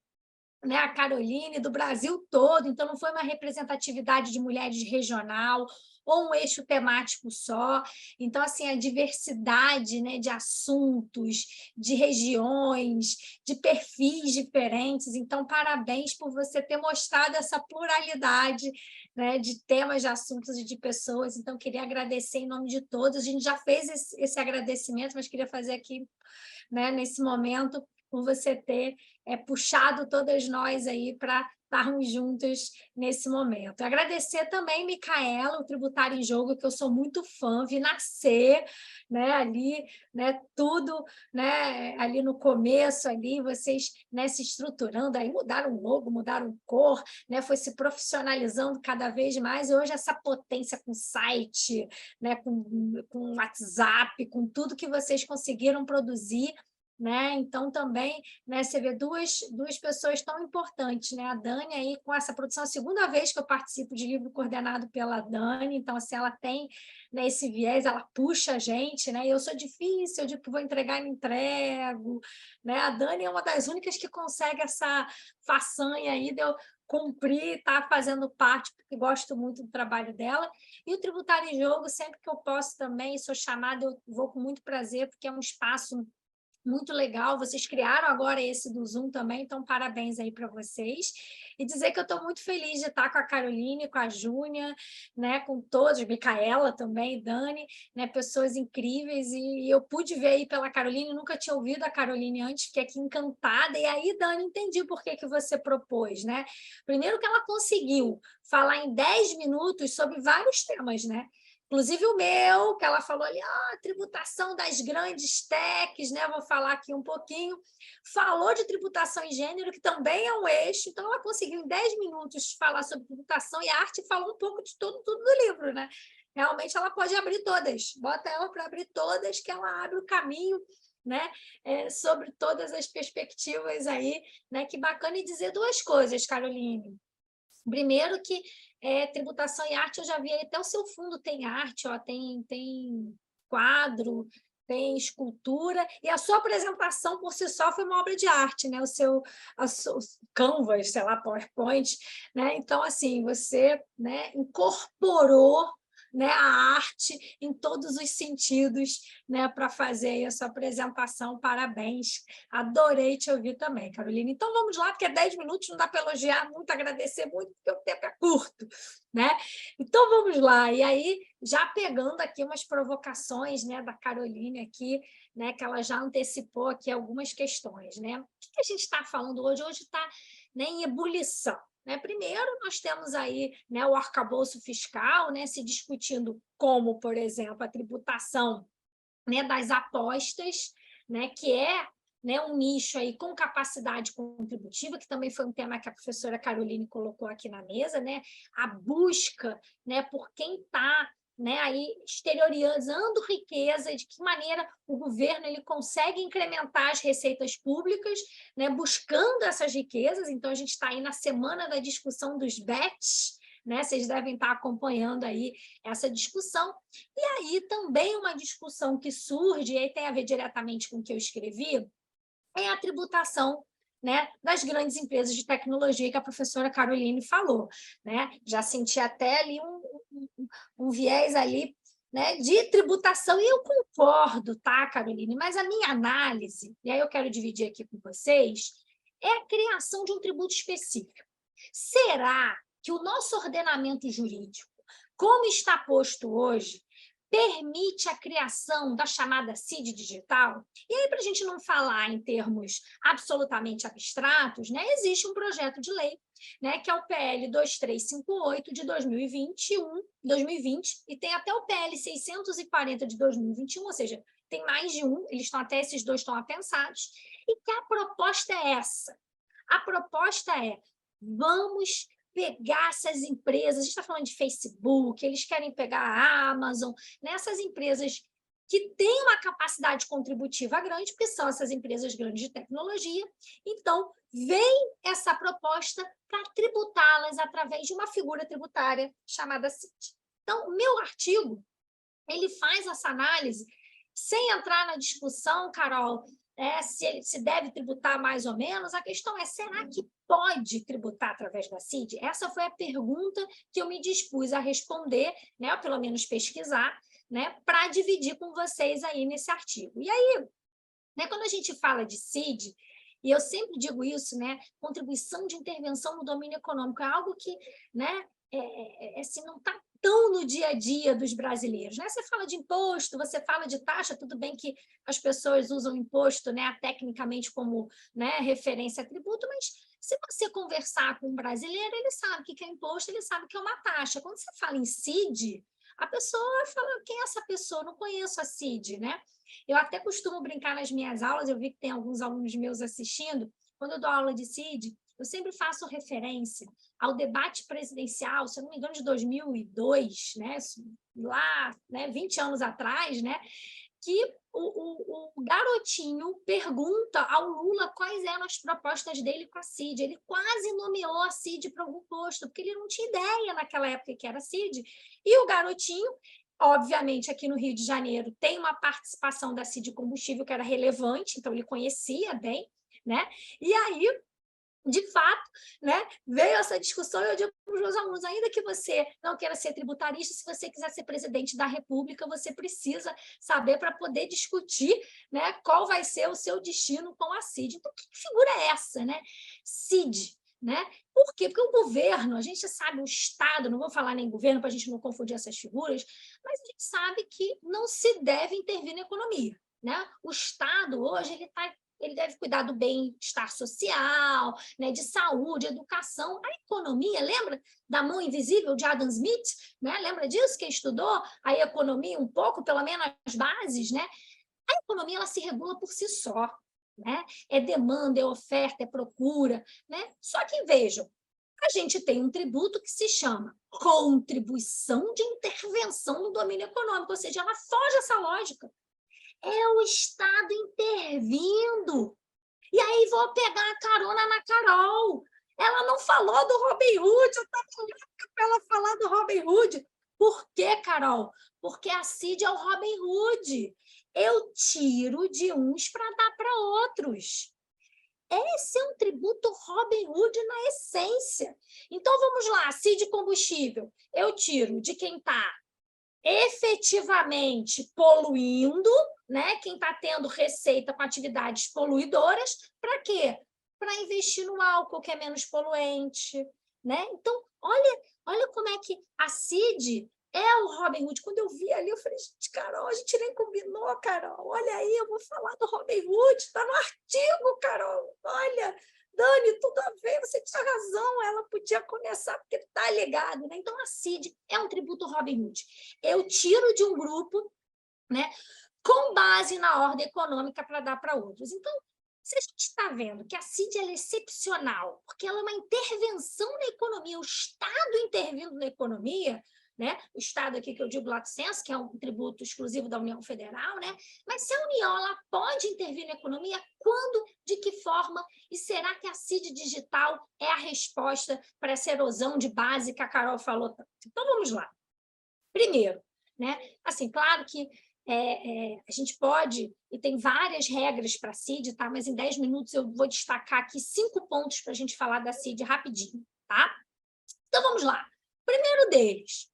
né, a Caroline do Brasil todo, então não foi uma representatividade de mulheres regional ou um eixo temático só. Então, assim, a diversidade, né, de assuntos, de regiões, de perfis diferentes. Então, parabéns por você ter mostrado essa pluralidade, né, de temas, de assuntos e de pessoas. Então, queria agradecer em nome de todos. A gente já fez esse agradecimento, mas queria fazer aqui, né, nesse momento, por você ter puxado todas nós aí para estarmos juntos nesse momento. Agradecer também, Micaela, o Tributário em Jogo, que eu sou muito fã, vi nascer, né, ali, né, tudo, né, ali no começo, ali, vocês, né, se estruturando, aí mudaram o logo, mudaram cor, né, foi se profissionalizando cada vez mais, e hoje essa potência com site, né, com WhatsApp, com tudo que vocês conseguiram produzir, né? Então, também, né, você vê duas pessoas tão importantes, né? A Dani, aí, com essa produção, a segunda vez que eu participo de livro coordenado pela Dani, então, assim, ela tem, né, esse viés, ela puxa a gente, né? Eu sou difícil, eu digo que vou entregar e não entrego, né? A Dani é uma das únicas que consegue essa façanha aí de eu cumprir, tá fazendo parte, porque gosto muito do trabalho dela. E o Tributário em Jogo, sempre que eu posso também, sou chamada, eu vou com muito prazer, porque é um espaço muito legal, vocês criaram agora esse do Zoom também, então parabéns aí para vocês. E dizer que eu estou muito feliz de estar com a Caroline, com a Júnia, né, com todos, Micaela também, Dani, né, pessoas incríveis, e eu pude ver aí pela Caroline, nunca tinha ouvido a Caroline antes, fiquei aqui encantada, e aí, Dani, entendi por que você propôs, né? Primeiro que ela conseguiu falar em 10 minutos sobre vários temas, né? Inclusive o meu, que ela falou ali, tributação das grandes techs, né? Vou falar aqui um pouquinho. Falou de tributação em gênero, que também é um eixo, então ela conseguiu em 10 minutos falar sobre tributação e arte e falou um pouco de tudo do livro, né? Realmente ela pode abrir todas, bota ela para abrir todas, que ela abre o caminho, né? Sobre todas as perspectivas aí, né? Que bacana. E dizer duas coisas, Caroline. Primeiro que tributação e arte, eu já vi aí, até o seu fundo tem arte, ó, tem quadro, tem escultura, e a sua apresentação por si só foi uma obra de arte, né? O seu Canvas, sei lá, PowerPoint, né? Então, assim, você, né, incorporou, né, a arte em todos os sentidos, né, para fazer aí a sua apresentação. Parabéns, adorei te ouvir também, Carolina. Então vamos lá, porque é 10 minutos, não dá para elogiar muito, agradecer muito, porque o tempo é curto, né? Então vamos lá. E aí, já pegando aqui umas provocações, né, da Caroline aqui, né, que ela já antecipou aqui algumas questões, né? O que a gente está falando hoje? Hoje está, né, em ebulição. Né? Primeiro, nós temos aí, né, o arcabouço fiscal, né, se discutindo como, por exemplo, a tributação, né, das apostas, né, que é, né, um nicho aí com capacidade contributiva, que também foi um tema que a professora Caroline colocou aqui na mesa, né, a busca, né, por quem está, né, aí exteriorizando riqueza, de que maneira o governo ele consegue incrementar as receitas públicas, né, buscando essas riquezas. Então, a gente está aí na semana da discussão dos BETs, né? Vocês devem estar acompanhando aí essa discussão. E aí também uma discussão que surge, e aí tem a ver diretamente com o que eu escrevi, é a tributação, né, das grandes empresas de tecnologia que a professora Caroline falou. Né? Já senti até ali um viés ali, né, de tributação, e eu concordo, tá, Caroline? Mas a minha análise, e aí eu quero dividir aqui com vocês, é a criação de um tributo específico. Será que o nosso ordenamento jurídico, como está posto hoje, permite a criação da chamada CID digital? E aí, para a gente não falar em termos absolutamente abstratos, né, existe um projeto de lei, né, que é o PL 2358 de 2020, e tem até o PL 640 de 2021, ou seja, tem mais de um, esses dois estão apensados, e que a proposta é essa. A proposta é: vamos pegar essas empresas, a gente está falando de Facebook, eles querem pegar a Amazon, né, essas empresas que têm uma capacidade contributiva grande, porque são essas empresas grandes de tecnologia. Então, vem essa proposta para tributá-las através de uma figura tributária chamada CID. Então, o meu artigo, ele faz essa análise sem entrar na discussão, Carol, se deve tributar mais ou menos. A questão é: será que pode tributar através da CID? Essa foi a pergunta que eu me dispus a responder, né, ou pelo menos pesquisar, né, para dividir com vocês aí nesse artigo. E aí, né, quando a gente fala de CID, e eu sempre digo isso, né, contribuição de intervenção no domínio econômico, é algo que, né, assim, não está tão no dia a dia dos brasileiros, né? Você fala de imposto, você fala de taxa, tudo bem que as pessoas usam imposto, né, tecnicamente como, né, referência a tributo, mas se você conversar com um brasileiro, ele sabe o que é imposto, ele sabe o que é uma taxa. Quando você fala em CID, a pessoa fala: quem é essa pessoa? Não conheço a CID, né? Eu até costumo brincar nas minhas aulas, eu vi que tem alguns alunos meus assistindo, quando eu dou aula de CID, eu sempre faço referência ao debate presidencial, se eu não me engano, de 2002, né? Lá, né, 20 anos atrás, né? Que o garotinho pergunta ao Lula quais eram as propostas dele com a CID. Ele quase nomeou a CID para algum posto, porque ele não tinha ideia naquela época que era CID. E o garotinho, obviamente, aqui no Rio de Janeiro, tem uma participação da CID Combustível que era relevante, então ele conhecia bem, né? E aí, de fato, né, veio essa discussão, e eu digo para os meus alunos: ainda que você não queira ser tributarista, se você quiser ser presidente da República, você precisa saber para poder discutir, né, qual vai ser o seu destino com a CID. Então, que figura é essa, né? CID. Né? Por quê? Porque o governo, a gente sabe, o Estado, não vou falar nem governo para a gente não confundir essas figuras, mas a gente sabe que não se deve intervir na economia. Né? O Estado, hoje, ele deve cuidar do bem-estar social, né, de saúde, educação. A economia, lembra da mão invisível de Adam Smith? Né? Lembra disso, que estudou a economia um pouco, pelo menos as bases? Né? A economia ela se regula por si só. Né? É demanda, é oferta, é procura. Né? Só que, vejam, a gente tem um tributo que se chama contribuição de intervenção no domínio econômico, ou seja, ela foge essa lógica. É o Estado intervindo. E aí vou pegar a carona na Carol. Ela não falou do Robin Hood, eu estava louca para ela falar do Robin Hood. Por quê, Carol? Porque a CID é o Robin Hood. Eu tiro de uns para dar para outros. Esse é um tributo Robin Hood na essência. Então, vamos lá, CID combustível. Eu tiro de quem está efetivamente poluindo, né? Quem está tendo receita com atividades poluidoras, para quê? Para investir no álcool, que é menos poluente. Né? Então, olha como é que a CID é o Robin Hood. Quando eu vi ali, eu falei, gente, Carol, a gente nem combinou, Carol. Olha aí, eu vou falar do Robin Hood, está no artigo, Carol. Olha, Dani, tudo a ver, você tinha razão, ela podia começar, porque está ligado, né? Então, a CID é um tributo Robin Hood. Eu tiro de um grupo, né, com base na ordem econômica para dar para outros. Então, se a gente está vendo que a CID ela é excepcional, porque ela é uma intervenção na economia, o Estado intervindo na economia, né? O Estado aqui que eu digo lato sensu, que é um tributo exclusivo da União Federal, né? Mas se a União ela pode intervir na economia, quando, de que forma? E será que a CID digital é a resposta para essa erosão de base que a Carol falou tanto? Então, vamos lá. Primeiro, né? Assim, claro que a gente pode, e tem várias regras para a CID, tá? Mas em 10 minutos eu vou destacar aqui 5 pontos para a gente falar da CID rapidinho, tá? Então, vamos lá. Primeiro deles,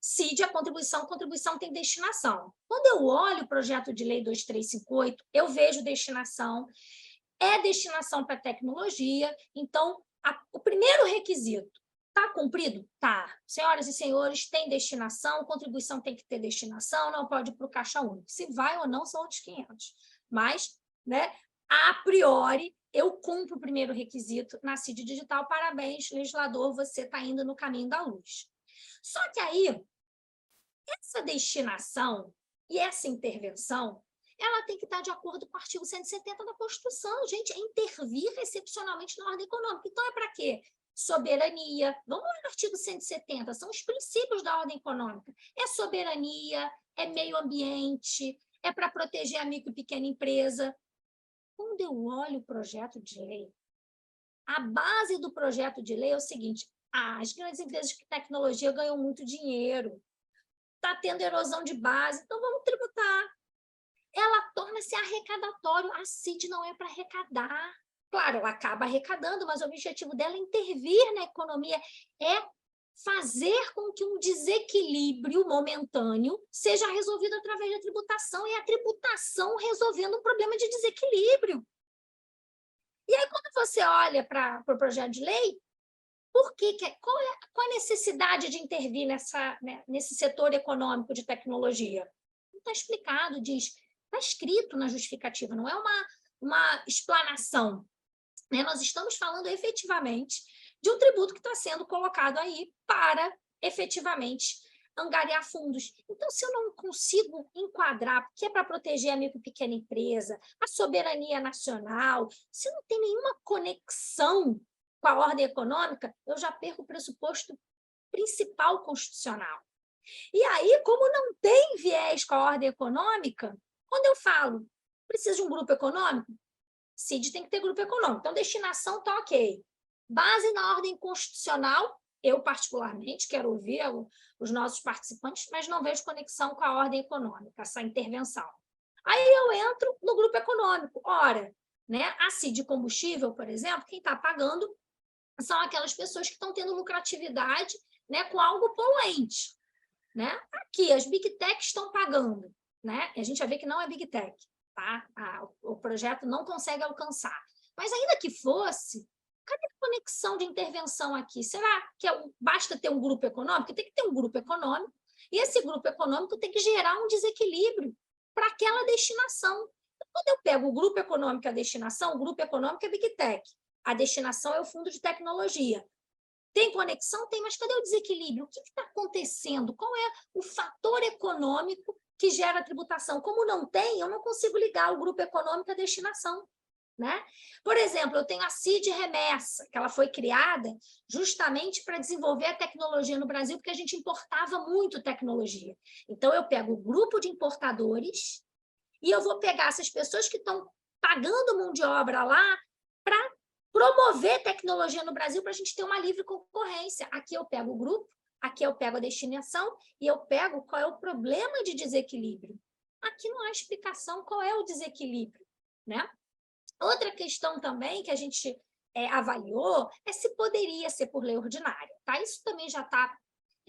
CID, a contribuição tem destinação. Quando eu olho o projeto de lei 2358, eu vejo destinação, é destinação para tecnologia, então, o primeiro requisito, está cumprido? Tá. Senhoras e senhores, tem destinação, contribuição tem que ter destinação, não pode ir para o caixa único. Se vai ou não, são outros 500. Mas, né, a priori, eu cumpro o primeiro requisito na CID digital. Parabéns, legislador, você está indo no caminho da luz. Só que aí, essa destinação e essa intervenção, ela tem que estar de acordo com o artigo 170 da Constituição. Gente, é intervir excepcionalmente na ordem econômica. Então, é para quê? Soberania. Vamos lá no artigo 170, são os princípios da ordem econômica. É soberania, é meio ambiente, é para proteger a micro e pequena empresa. Quando eu olho o projeto de lei, a base do projeto de lei é o seguinte: as grandes empresas de tecnologia ganham muito dinheiro, está tendo erosão de base, então vamos tributar. Ela torna-se arrecadatório. A CID não é para arrecadar. Claro, ela acaba arrecadando, mas o objetivo dela é intervir na economia, é fazer com que um desequilíbrio momentâneo seja resolvido através da tributação, e a tributação resolvendo um problema de desequilíbrio. E aí, quando você olha para o projeto de lei, qual é a necessidade de intervir nesse setor econômico de tecnologia? Não está explicado, está escrito na justificativa, não é uma explanação. Nós estamos falando efetivamente de um tributo que está sendo colocado aí para efetivamente angariar fundos. Então, se eu não consigo enquadrar, porque é para proteger a micro e pequena empresa, a soberania nacional, se não tem nenhuma conexão com a ordem econômica, eu já perco o pressuposto principal constitucional. E aí, como não tem viés com a ordem econômica, quando eu falo, preciso de um grupo econômico, CID tem que ter grupo econômico. Então, destinação está ok. Base na ordem constitucional, eu particularmente quero ouvir os nossos participantes, mas não vejo conexão com a ordem econômica, essa intervenção. Aí eu entro no grupo econômico. Ora, né, a CID combustível, por exemplo, quem está pagando são aquelas pessoas que estão tendo lucratividade, né, com algo poluente. Né? Aqui, as Big Techs estão pagando. Né? E a gente vai ver que não é Big Tech. Tá? O projeto não consegue alcançar. Mas ainda que fosse, cadê a conexão de intervenção aqui? Será que basta ter um grupo econômico? Tem que ter um grupo econômico, e esse grupo econômico tem que gerar um desequilíbrio para aquela destinação. Então, quando eu pego o grupo econômico e a destinação, o grupo econômico é Big Tech, a destinação é o fundo de tecnologia. Tem conexão? Tem, mas cadê o desequilíbrio? O que está acontecendo? Qual é o fator econômico que gera tributação? Como não tem, eu não consigo ligar o grupo econômico à destinação. Né? Por exemplo, eu tenho a CID Remessa, que ela foi criada justamente para desenvolver a tecnologia no Brasil, porque a gente importava muito tecnologia. Então, eu pego o grupo de importadores e eu vou pegar essas pessoas que estão pagando mão de obra lá para promover tecnologia no Brasil, para a gente ter uma livre concorrência. Aqui eu pego o grupo, aqui eu pego a destinação e eu pego qual é o problema de desequilíbrio. Aqui não há explicação qual é o desequilíbrio. Né? Outra questão também que a gente avaliou é se poderia ser por lei ordinária. Tá? Isso também já está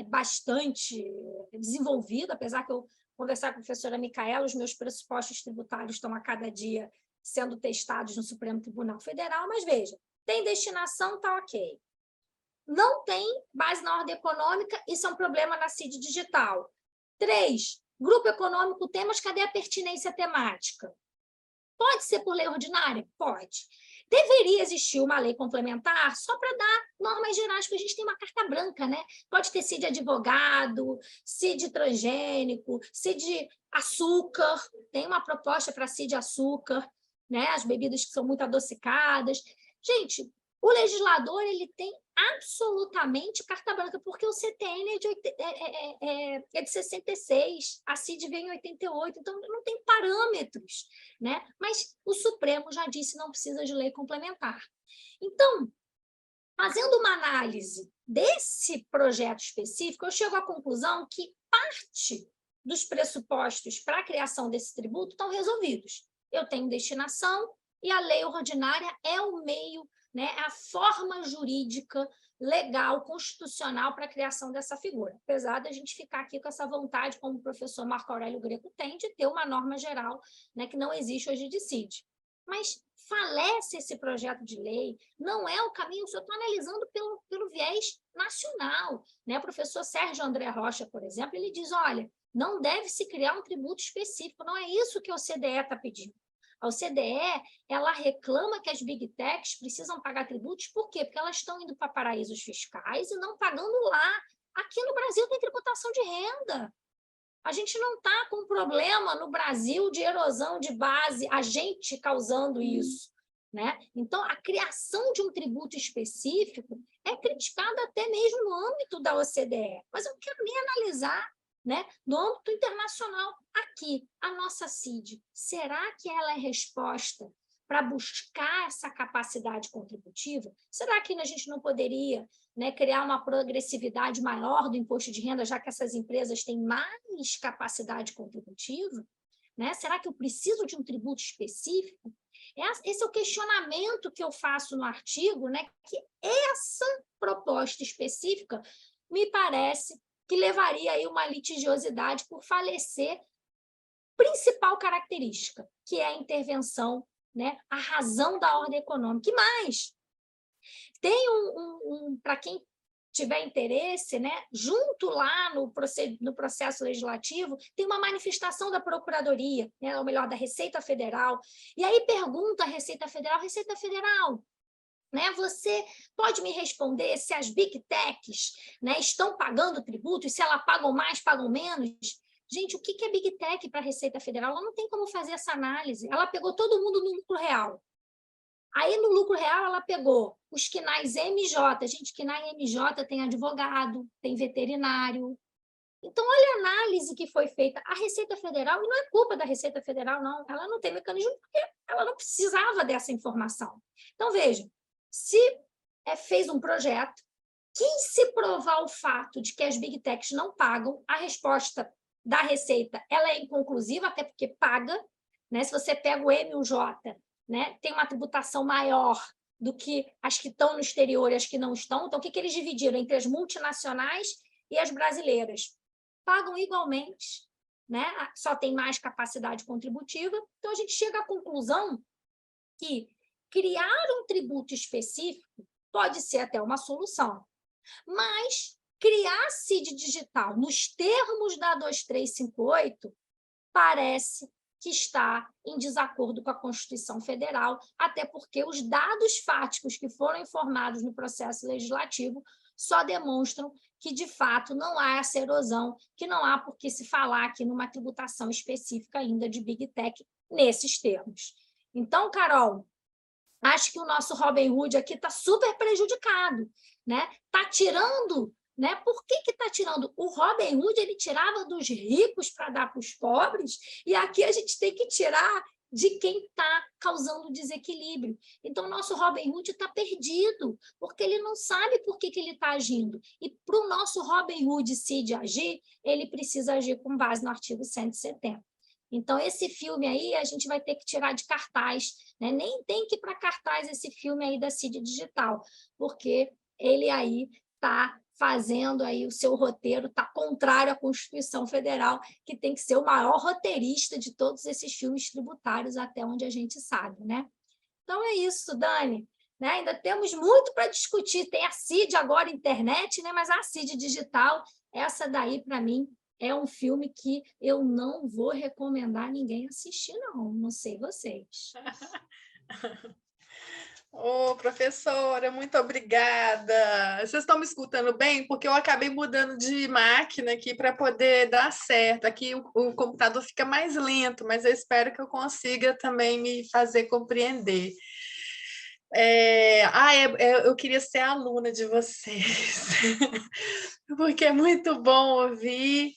bastante desenvolvido, apesar que eu conversar com a professora Micaela, os meus pressupostos tributários estão a cada dia sendo testados no Supremo Tribunal Federal, mas veja, tem destinação, está ok. não tem base na ordem econômica, isso é um problema na CID digital. 3, grupo econômico tem, mas cadê a pertinência temática? Pode ser por lei ordinária? Pode. Deveria existir uma lei complementar só para dar normas gerais, porque a gente tem uma carta branca, né? Pode ter CID advogado, CID transgênico, CID açúcar, tem uma proposta para CID açúcar, né? As bebidas que são muito adocicadas. Gente, o legislador ele tem absolutamente carta branca, porque o CTN é de 66, a CID veio em 88, então não tem parâmetros, né? Mas o Supremo já disse que não precisa de lei complementar. Então, fazendo uma análise desse projeto específico, eu chego à conclusão que parte dos pressupostos para a criação desse tributo estão resolvidos. Eu tenho destinação e a lei ordinária é o meio, né, a forma jurídica, legal, constitucional para a criação dessa figura. Apesar da gente ficar aqui com essa vontade, como o professor Marco Aurélio Greco tem, de ter uma norma geral, né, que não existe hoje de CID. Mas falece esse projeto de lei, não é o caminho, eu estou analisando pelo viés nacional, né? O professor Sérgio André Rocha, por exemplo, ele diz, olha, não deve se criar um tributo específico, não é isso que a OCDE está pedindo. A OCDE, ela reclama que as Big Techs precisam pagar tributos, por quê? Porque elas estão indo para paraísos fiscais e não pagando lá. Aqui no Brasil tem tributação de renda. A gente não está com problema no Brasil de erosão de base, a gente causando isso, né? Então, a criação de um tributo específico é criticada até mesmo no âmbito da OCDE, mas eu não quero nem analisar, né? No âmbito internacional, aqui, a nossa CID, será que ela é resposta para buscar essa capacidade contributiva? Será que a gente não poderia, né, criar uma progressividade maior do imposto de renda, já que essas empresas têm mais capacidade contributiva? Né? Será que eu preciso de um tributo específico? Esse é o questionamento que eu faço no artigo, né, que essa proposta específica me parece que levaria aí uma litigiosidade por falecer principal característica, que é a intervenção, né, a razão da ordem econômica. E mais, tem para quem tiver interesse, né, junto lá no processo legislativo, tem uma manifestação da Procuradoria, né, ou melhor, da Receita Federal, e aí pergunta a Receita Federal, né, você pode me responder se as Big Techs, né, estão pagando tributos, se elas pagam mais, pagam menos? Gente, o que é Big Tech para a Receita Federal? Ela não tem como fazer essa análise. Ela pegou todo mundo no lucro real. Aí, no lucro real, ela pegou os KNAIs MJ. Gente, KNAI MJ tem advogado, tem veterinário. Então, olha a análise que foi feita. A Receita Federal, e não é culpa da Receita Federal, não, ela não tem mecanismo porque ela não precisava dessa informação. Então, veja, se fez um projeto, que se provar o fato de que as Big Techs não pagam, a resposta da Receita ela é inconclusiva, até porque paga, né? Se você pega o M e o J, né, tem uma tributação maior do que as que estão no exterior e as que não estão. Então, o que eles dividiram entre as multinacionais e as brasileiras? Pagam igualmente, né? Só tem mais capacidade contributiva. Então, a gente chega à conclusão que criar um tributo específico pode ser até uma solução, mas criar CID digital nos termos da 2358 parece que está em desacordo com a Constituição Federal, até porque os dados fáticos que foram informados no processo legislativo só demonstram que, de fato, não há essa erosão, que não há por que se falar aqui numa tributação específica ainda de Big Tech nesses termos. Então, Carol, acho que o nosso Robin Hood aqui está super prejudicado, né? Está tirando, né? Por que está tirando? O Robin Hood ele tirava dos ricos para dar para os pobres, e aqui a gente tem que tirar de quem está causando desequilíbrio. Então, o nosso Robin Hood está perdido, porque ele não sabe por que ele está agindo. E para o nosso Robin Hood CID agir, ele precisa agir com base no artigo 170. Então, esse filme aí a gente vai ter que tirar de cartaz, né? Nem tem que ir para cartaz esse filme aí da CID Digital, porque ele aí está fazendo aí o seu roteiro, está contrário à Constituição Federal, que tem que ser o maior roteirista de todos esses filmes tributários, até onde a gente sabe, né? Então, é isso, Dani. né? Ainda temos muito para discutir. Tem a CID agora, internet, né? Mas a CID digital, essa daí, para mim, é um filme que eu não vou recomendar ninguém assistir, não. Não sei vocês. Ô, professora, muito obrigada. Vocês estão me escutando bem? Porque eu acabei mudando de máquina aqui para poder dar certo. Aqui o computador fica mais lento, mas eu espero que eu consiga também me fazer compreender. Eu queria ser aluna de vocês, porque é muito bom ouvir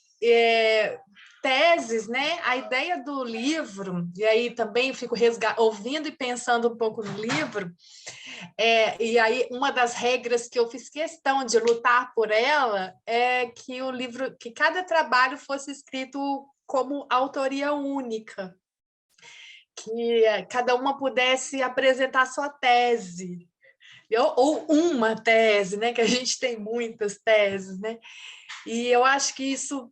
teses, né? A ideia do livro, e aí também fico ouvindo e pensando um pouco no livro, e aí uma das regras que eu fiz questão de lutar por ela é que o livro, que cada trabalho fosse escrito como autoria única, que cada uma pudesse apresentar sua tese, ou uma tese, né? Que a gente tem muitas teses, né? E eu acho que isso,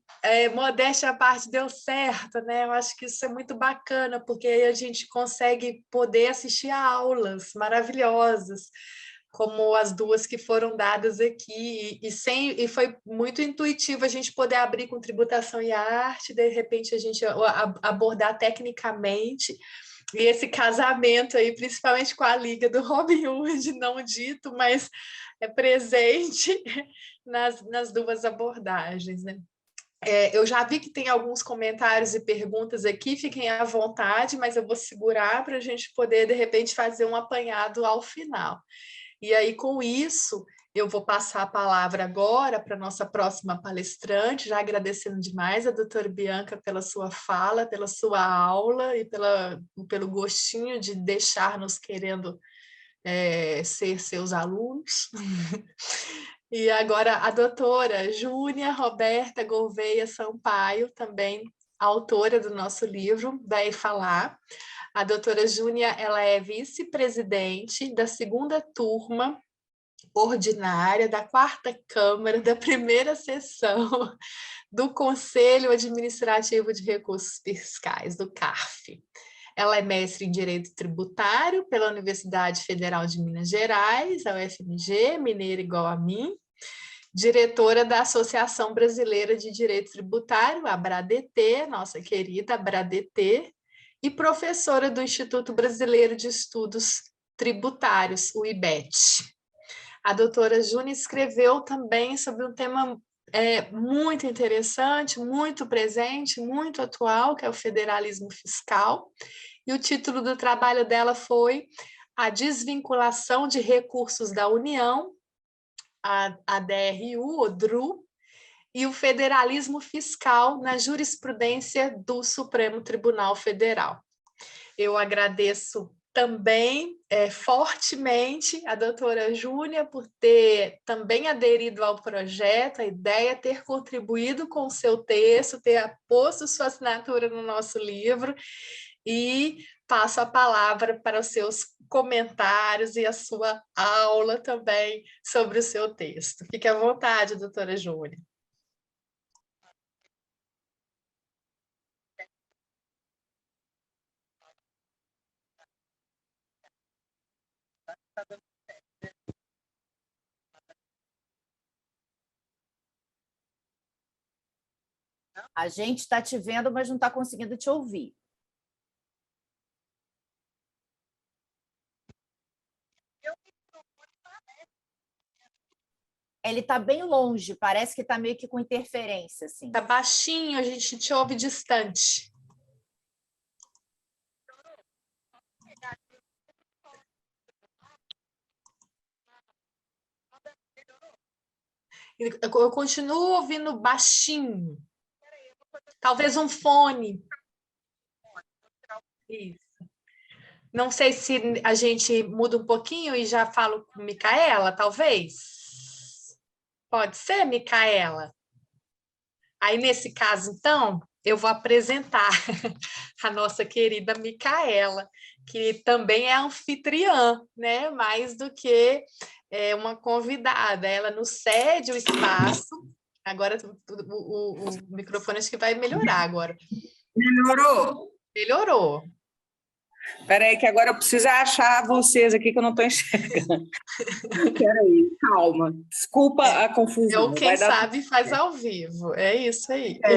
modéstia à parte, deu certo, né? Eu acho que isso é muito bacana, porque aí a gente consegue poder assistir a aulas maravilhosas, como as duas que foram dadas aqui, e foi muito intuitivo a gente poder abrir com tributação e arte, de repente a gente abordar tecnicamente, e esse casamento aí, principalmente com a Liga do Robin Hood, não dito, mas é presente nas duas abordagens, né? Eu já vi que tem alguns comentários e perguntas aqui, fiquem à vontade, mas eu vou segurar para a gente poder, de repente, fazer um apanhado ao final. E aí, com isso, eu vou passar a palavra agora para a nossa próxima palestrante, já agradecendo demais a doutora Bianca pela sua fala, pela sua aula e pelo gostinho de deixar-nos querendo ser seus alunos. E agora a doutora Júnia Roberta Gouveia Sampaio, também autora do nosso livro, vai falar. A doutora Júnia, ela é vice-presidente da segunda turma ordinária da quarta Câmara da primeira sessão do Conselho Administrativo de Recursos Fiscais, do CARF. Ela é mestre em Direito Tributário pela Universidade Federal de Minas Gerais, a UFMG, mineira igual a mim, diretora da Associação Brasileira de Direito Tributário, a ABRADT, nossa querida ABRADT, e professora do Instituto Brasileiro de Estudos Tributários, o IBET. A doutora Júnia escreveu também sobre um tema muito interessante, muito presente, muito atual, que é o federalismo fiscal, e o título do trabalho dela foi A Desvinculação de Recursos da União, a DRU, ou DRU, e o federalismo fiscal na jurisprudência do Supremo Tribunal Federal. Eu agradeço também fortemente a doutora Júnia por ter também aderido ao projeto, a ideia, ter contribuído com o seu texto, ter posto sua assinatura no nosso livro, e passo a palavra para os seus comentários e a sua aula também sobre o seu texto. Fique à vontade, doutora Júnia. A gente está te vendo, mas não está conseguindo te ouvir. Ele está bem longe, parece que está meio que com interferência. Está baixinho, a gente te ouve distante. Eu continuo ouvindo baixinho. Talvez um fone. Isso. Não sei se a gente muda um pouquinho e já falo com Micaela, talvez? Pode ser, Micaela? Aí, nesse caso, então, eu vou apresentar a nossa querida Micaela, que também é anfitriã, né? Mais do que uma convidada. Ela nos cede o espaço. Agora, o microfone acho que vai melhorar agora. Melhorou? Melhorou. Espera aí, que agora eu preciso achar vocês aqui, que eu não estou enxergando. Espera aí, calma. Desculpa a confusão. Quem sabe faz ao vivo. É isso aí. É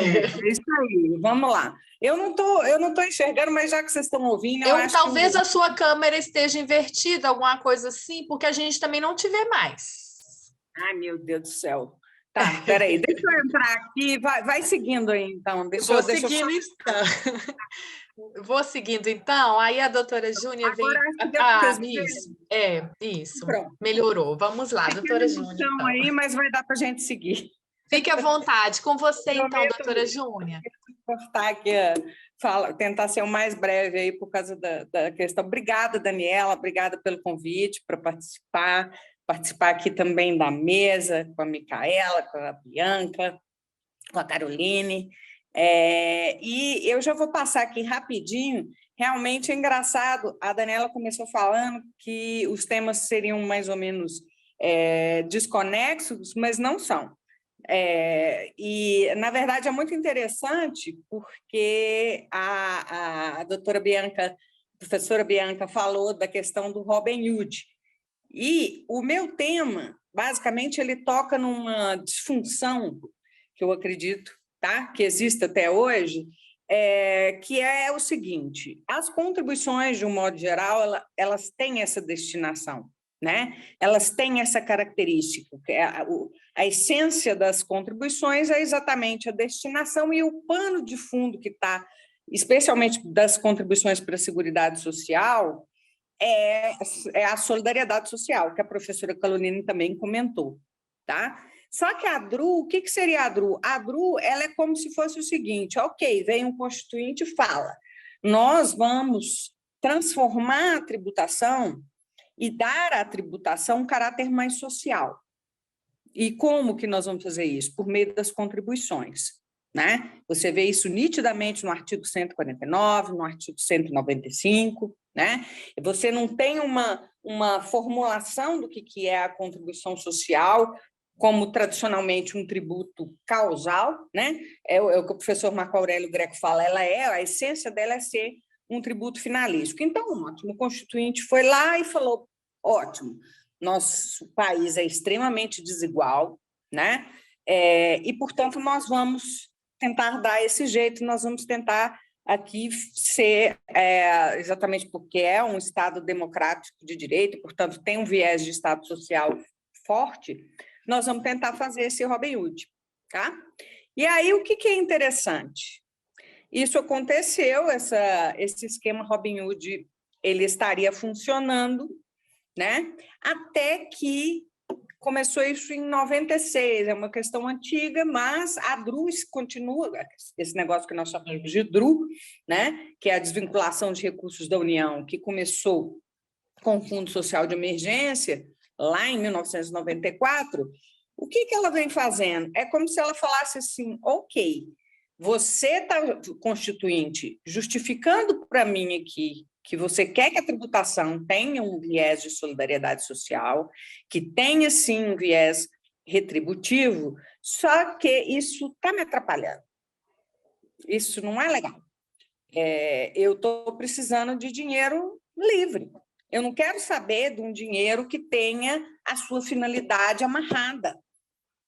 isso aí. Vamos lá. Eu não tô enxergando, mas já que vocês estão ouvindo, eu acho talvez a sua câmera esteja invertida, alguma coisa assim, porque a gente também não te vê mais. Ai, meu Deus do céu. Tá, peraí, deixa eu entrar aqui, vai seguindo aí, então. Vou seguindo, então. Aí a doutora Júnia vem... isso. Pronto. Melhorou. Vamos lá, doutora Júnia. Então. Aí, mas vai dar para a gente seguir. Fique à vontade. Com você, então, doutora Júnia. Vou cortar aqui, tentar ser o mais breve aí por causa da questão. Obrigada, Daniela, obrigada pelo convite para participar aqui também da mesa, com a Micaela, com a Bianca, com a Caroline. E eu já vou passar aqui rapidinho. Realmente é engraçado, a Daniela começou falando que os temas seriam mais ou menos desconexos, mas não são. E, na verdade, é muito interessante porque a doutora Bianca, a professora Bianca, falou da questão do Robin Hood. E o meu tema, basicamente, ele toca numa disfunção que eu acredito, tá? Que existe até hoje, que é o seguinte: as contribuições, de um modo geral, elas têm essa destinação, né? Elas têm essa característica, que a essência das contribuições é exatamente a destinação e o pano de fundo que está, especialmente das contribuições para a Seguridade Social, é a solidariedade social, que a professora Caroline também comentou, tá? Só que a DRU, o que seria a DRU? A DRU, ela é como se fosse o seguinte: ok, vem um constituinte e fala, nós vamos transformar a tributação e dar à tributação um caráter mais social. E como que nós vamos fazer isso? Por meio das contribuições, né? Você vê isso nitidamente no artigo 149, no artigo 195, né? Você não tem uma formulação do que é a contribuição social como tradicionalmente um tributo causal, né? É o que o professor Marco Aurélio Greco fala, a essência dela é ser um tributo finalístico. Então, ótimo, o Constituinte foi lá e falou, ótimo, nosso país é extremamente desigual, né? E, portanto, nós vamos tentar dar esse jeito, nós vamos tentar aqui ser, exatamente porque é um Estado democrático de direito, portanto, tem um viés de Estado social forte, nós vamos tentar fazer esse Robin Hood, tá? E aí, o que é interessante? Isso aconteceu, esse esquema Robin Hood, ele estaria funcionando, né? Até que começou isso em 96, é uma questão antiga, mas a DRU continua, esse negócio que nós chamamos de DRU, né? Que é a desvinculação de recursos da União, que começou com o Fundo Social de Emergência, lá em 1994, o que ela vem fazendo? É como se ela falasse assim, ok, você está, constituinte, justificando para mim aqui que você quer que a tributação tenha um viés de solidariedade social, que tenha, sim, um viés retributivo, só que isso está me atrapalhando. Isso não é legal. Eu estou precisando de dinheiro livre. Eu não quero saber de um dinheiro que tenha a sua finalidade amarrada,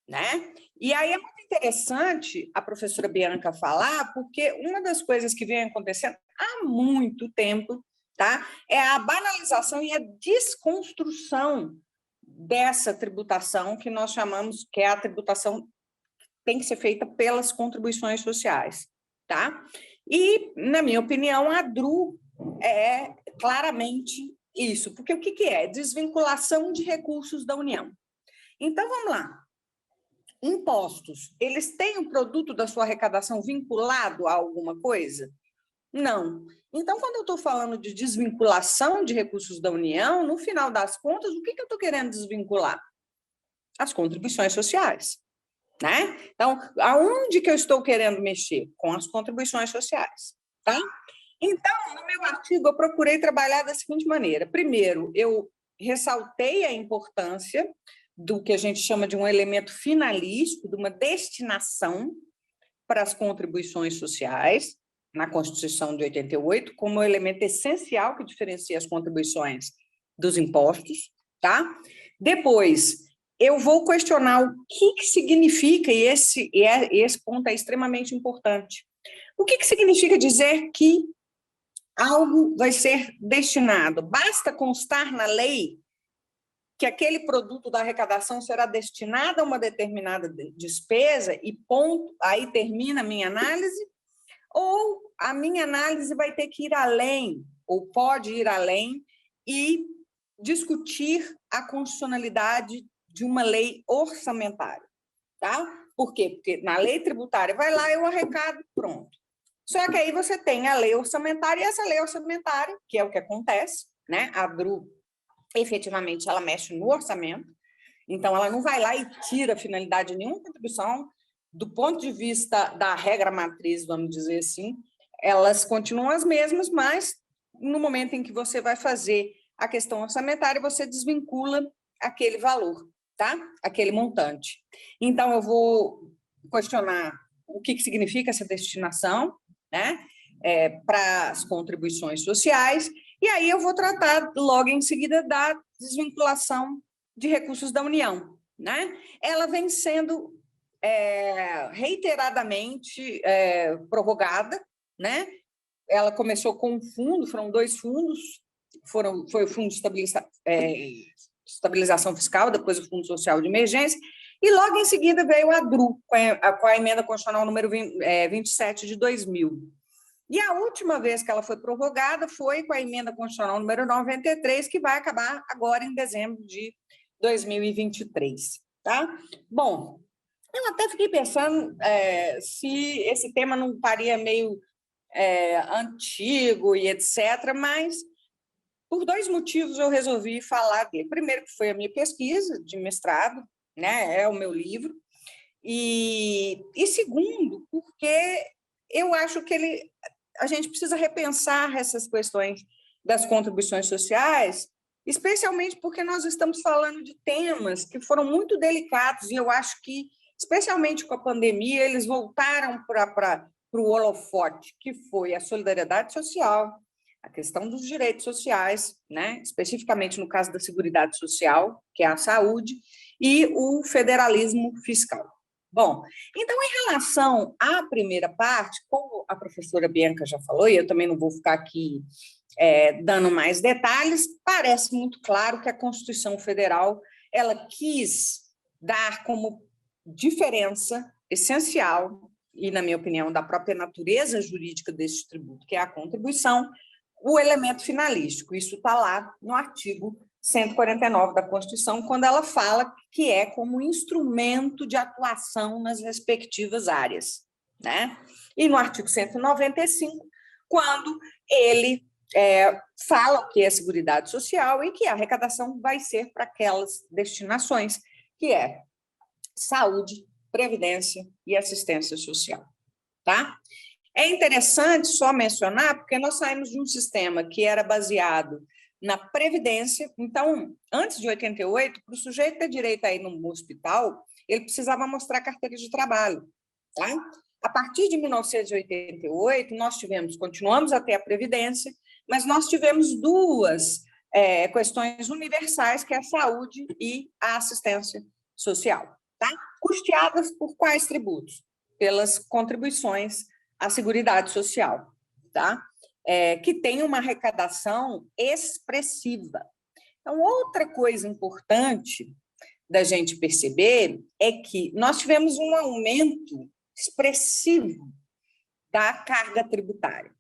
né? E aí é muito interessante a professora Bianca falar, porque uma das coisas que vem acontecendo há muito tempo, tá? É a banalização e a desconstrução dessa tributação que nós chamamos que é a tributação que tem que ser feita pelas contribuições sociais, tá? E, na minha opinião, a DRU é claramente isso, porque o que é? Desvinculação de recursos da União. Então, vamos lá. Impostos, eles têm o produto da sua arrecadação vinculado a alguma coisa? Não. Então, quando eu estou falando de desvinculação de recursos da União, no final das contas, o que eu estou querendo desvincular? As contribuições sociais, né? Então, aonde que eu estou querendo mexer? Com as contribuições sociais, tá? Então, no meu artigo, eu procurei trabalhar da seguinte maneira. Primeiro, eu ressaltei a importância do que a gente chama de um elemento finalístico, de uma destinação para as contribuições sociais, na Constituição de 88 como elemento essencial que diferencia as contribuições dos impostos, tá? Depois, eu vou questionar o que significa, e esse ponto é extremamente importante. O que significa dizer que algo vai ser destinado? Basta constar na lei que aquele produto da arrecadação será destinado a uma determinada despesa e ponto, aí termina a minha análise? Ou a minha análise vai ter que ir além, ou pode ir além, e discutir a constitucionalidade de uma lei orçamentária, tá? Por quê? Porque na lei tributária vai lá, eu arrecado, pronto. Só que aí você tem a lei orçamentária, e essa lei orçamentária, que é o que acontece, né? A DRU, efetivamente, ela mexe no orçamento, então ela não vai lá e tira a finalidade de nenhuma contribuição. Do ponto de vista da regra matriz, vamos dizer assim, elas continuam as mesmas, mas no momento em que você vai fazer a questão orçamentária, você desvincula aquele valor, tá? Aquele montante. Então, eu vou questionar o que significa essa destinação, né? Para as contribuições sociais, e aí eu vou tratar logo em seguida da desvinculação de recursos da União, né? Ela vem sendo reiteradamente prorrogada, né? Ela começou com um fundo, foram 2 fundos, foi o Fundo de Estabilização Fiscal, depois o Fundo Social de Emergência, e logo em seguida veio a DRU, com a emenda constitucional número 27 de 2000. E a última vez que ela foi prorrogada foi com a emenda constitucional número 93, que vai acabar agora em dezembro de 2023, tá? Bom, eu até fiquei pensando se esse tema não estaria meio antigo e etc., mas por 2 motivos eu resolvi falar dele. Primeiro, que foi a minha pesquisa de mestrado, né? É o meu livro. E segundo, porque eu acho que a gente precisa repensar essas questões das contribuições sociais, especialmente porque nós estamos falando de temas que foram muito delicados, e eu acho que, especialmente com a pandemia, eles voltaram para o holofote, que foi a solidariedade social, a questão dos direitos sociais, né? Especificamente no caso da Seguridade Social, que é a saúde, e o federalismo fiscal. Bom, então, em relação à primeira parte, como a professora Bianca já falou, e eu também não vou ficar aqui dando mais detalhes, parece muito claro que a Constituição Federal ela quis dar como diferença essencial, e, na minha opinião, da própria natureza jurídica desse tributo, que é a contribuição, o elemento finalístico. Isso está lá no artigo 149 da Constituição, quando ela fala que é como instrumento de atuação nas respectivas áreas, né? E no artigo 195, quando ele fala o que é Seguridade Social e que a arrecadação vai ser para aquelas destinações, que é saúde, previdência e assistência social, tá? É interessante só mencionar, porque nós saímos de um sistema que era baseado na previdência. Então, antes de 88, para o sujeito ter direito a ir num hospital, ele precisava mostrar carteira de trabalho, tá? A partir de 1988, nós continuamos a ter a previdência, mas nós tivemos 2 questões universais, que é a saúde e a assistência social, tá? Custeadas por quais tributos? Pelas contribuições à Seguridade Social, tá? Que tem uma arrecadação expressiva. Então, outra coisa importante da gente perceber é que nós tivemos um aumento expressivo da carga tributária,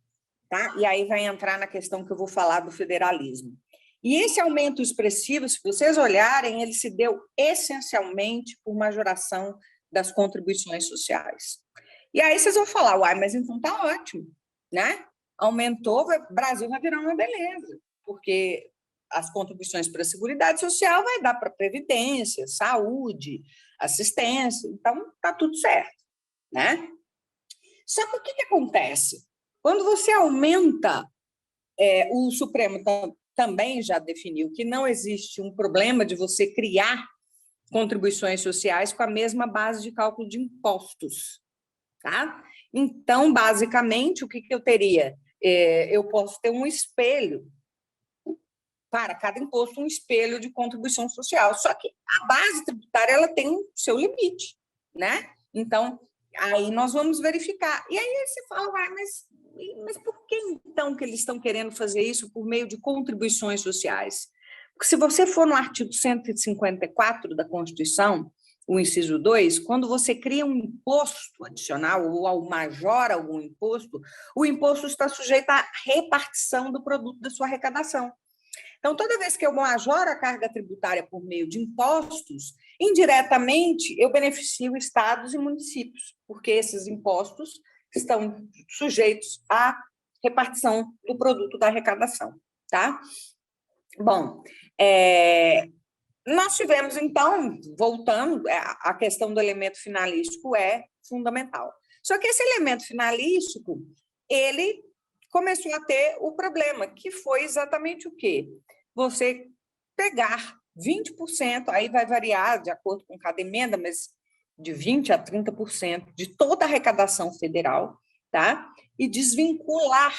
tá? E aí vai entrar na questão que eu vou falar do federalismo. E esse aumento expressivo, se vocês olharem, ele se deu essencialmente por majoração das contribuições sociais. E aí vocês vão falar, uai, mas então tá ótimo, né? Aumentou, o Brasil vai virar uma beleza, porque as contribuições para a Seguridade Social vai dar para previdência, saúde, assistência, então tá tudo certo, né? Só que o que acontece? Quando você aumenta, o Supremo também já definiu que não existe um problema de você criar contribuições sociais com a mesma base de cálculo de impostos. tá? Então, basicamente, o que eu teria? Eu posso ter um espelho, para cada imposto, um espelho de contribuição social, só que a base tributária ela tem o seu limite, né? Então, aí nós vamos verificar. E aí você fala, mas por que então que eles estão querendo fazer isso por meio de contribuições sociais? Porque se você for no artigo 154 da Constituição, o inciso 2, quando você cria um imposto adicional ou majora algum imposto, o imposto está sujeito à repartição do produto da sua arrecadação. Então, toda vez que eu majoro a carga tributária por meio de impostos, indiretamente eu beneficio estados e municípios, porque esses impostos estão sujeitos à repartição do produto da arrecadação, tá? Bom, nós tivemos, então, voltando, a questão do elemento finalístico é fundamental. Só que esse elemento finalístico, ele começou a ter o problema, que foi exatamente o quê? Você pegar 20%, aí vai variar de acordo com cada emenda, mas de 20% a 30% de toda a arrecadação federal, tá? E desvincular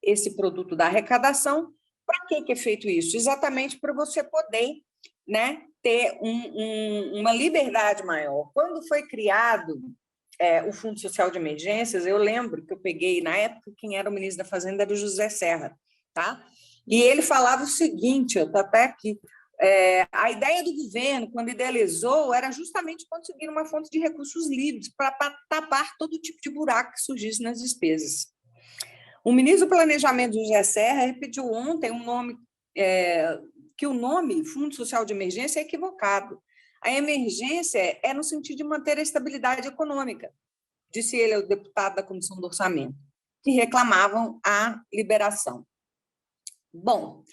esse produto da arrecadação. Para que é feito isso? Exatamente para você poder, né, ter uma liberdade maior. Quando foi criado o Fundo Social de Emergências, eu lembro que eu peguei, na época, quem era o ministro da Fazenda era o José Serra, tá? E ele falava o seguinte, eu estou até aqui, a ideia do governo, quando idealizou, era justamente conseguir uma fonte de recursos livres para tapar todo tipo de buraco que surgisse nas despesas. O ministro do Planejamento, José Serra, repetiu ontem que o nome Fundo Social de Emergência é equivocado. A emergência é no sentido de manter a estabilidade econômica, disse ele ao deputado da Comissão do Orçamento, que reclamavam a liberação. Bom,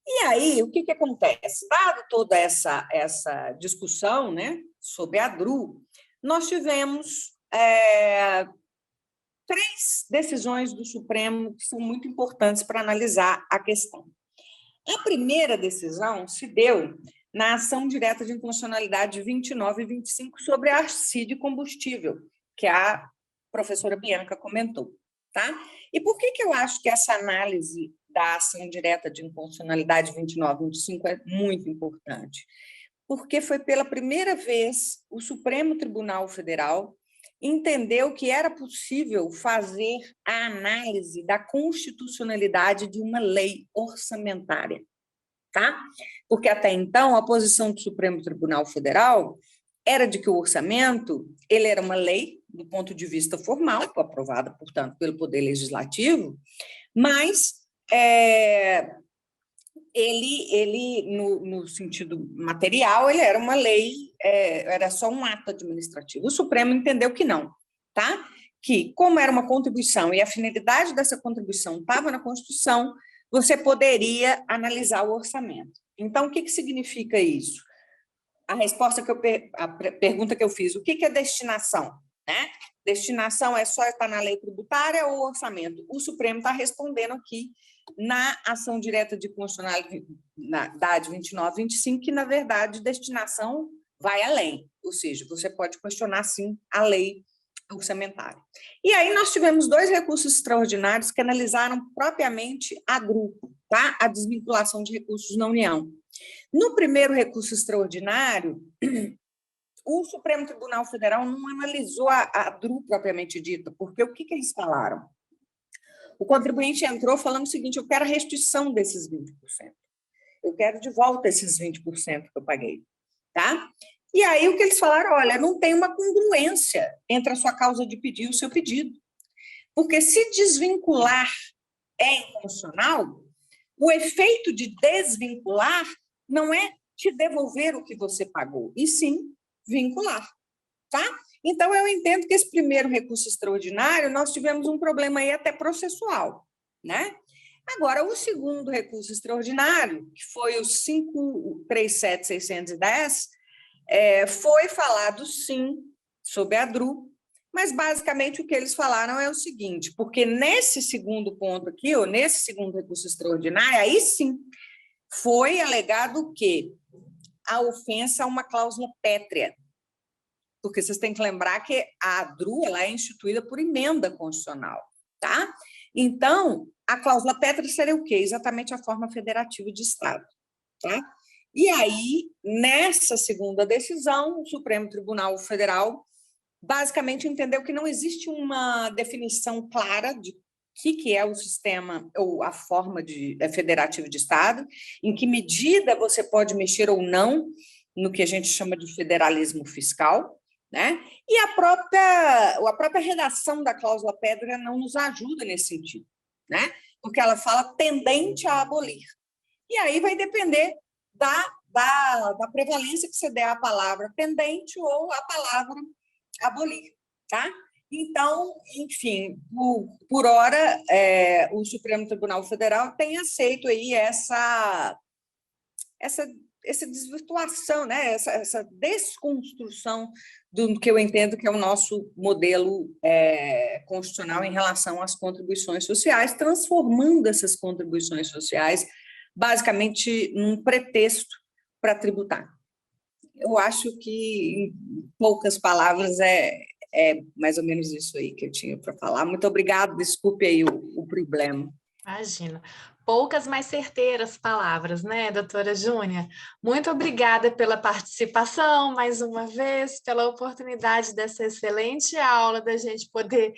e aí, o que acontece? Dado toda essa discussão, né, sobre a DRU, nós tivemos 3 decisões do Supremo que são muito importantes para analisar a questão. A primeira decisão se deu na ação direta de inconstitucionalidade 29 e 25 sobre a CID combustível, que a professora Bianca comentou, tá? E por que eu acho que essa análise da ação direta de inconstitucionalidade 29 e 25 é muito importante? Porque foi pela primeira vez o Supremo Tribunal Federal entendeu que era possível fazer a análise da constitucionalidade de uma lei orçamentária, tá? Porque até então a posição do Supremo Tribunal Federal era de que o orçamento ele era uma lei do ponto de vista formal, aprovada, portanto, pelo Poder Legislativo, mas ele no sentido material, ele era uma lei, era só um ato administrativo. O Supremo entendeu que não, tá? Que, como era uma contribuição e a finalidade dessa contribuição estava na Constituição, você poderia analisar o orçamento. Então, o que significa isso? A resposta a pergunta que eu fiz, o que é destinação? Né? Destinação é só estar na lei tributária ou orçamento? O Supremo está respondendo aqui na ação direta de constitucionalidade 29 e 25, que, na verdade, destinação vai além, ou seja, você pode questionar, sim, a lei orçamentária. E aí nós tivemos 2 recursos extraordinários que analisaram propriamente a DRU, tá? A desvinculação de recursos na União. No primeiro recurso extraordinário, o Supremo Tribunal Federal não analisou a DRU propriamente dita, porque o que eles falaram? O contribuinte entrou falando o seguinte, eu quero a restituição desses 20%. Eu quero de volta esses 20% que eu paguei, tá? E aí o que eles falaram, olha, não tem uma congruência entre a sua causa de pedir e o seu pedido. Porque se desvincular é inconstitucional, o efeito de desvincular não é te devolver o que você pagou, e sim vincular, tá? Então, eu entendo que esse primeiro recurso extraordinário, nós tivemos um problema aí até processual, né? Agora, o segundo recurso extraordinário, que foi o 537.610, foi falado, sim, sobre a DRU, mas, basicamente, o que eles falaram é o seguinte, porque nesse segundo ponto aqui, ou nesse segundo recurso extraordinário, aí sim, foi alegado que a ofensa a uma cláusula pétrea, porque vocês têm que lembrar que a ADRU ela é instituída por emenda constitucional, tá? Então, a cláusula pétrea seria o quê? Exatamente a forma federativa de Estado, tá? E aí, nessa segunda decisão, o Supremo Tribunal Federal basicamente entendeu que não existe uma definição clara de que é o sistema ou a forma federativa de Estado, em que medida você pode mexer ou não no que a gente chama de federalismo fiscal, né? E a própria redação da cláusula pétrea não nos ajuda nesse sentido, né? Porque ela fala tendente a abolir. E aí vai depender da prevalência que você der à palavra tendente ou à palavra abolir, tá? Então, enfim, por hora, o Supremo Tribunal Federal tem aceito aí essa desvirtuação, né? essa desconstrução do que eu entendo que é o nosso modelo constitucional em relação às contribuições sociais, transformando essas contribuições sociais basicamente num pretexto para tributar. Eu acho que, em poucas palavras, é mais ou menos isso aí que eu tinha para falar. Muito obrigada, desculpe aí o problema. Imagina. Poucas, mas certeiras palavras, né, doutora Júnia? Muito obrigada pela participação, mais uma vez, pela oportunidade dessa excelente aula, da gente poder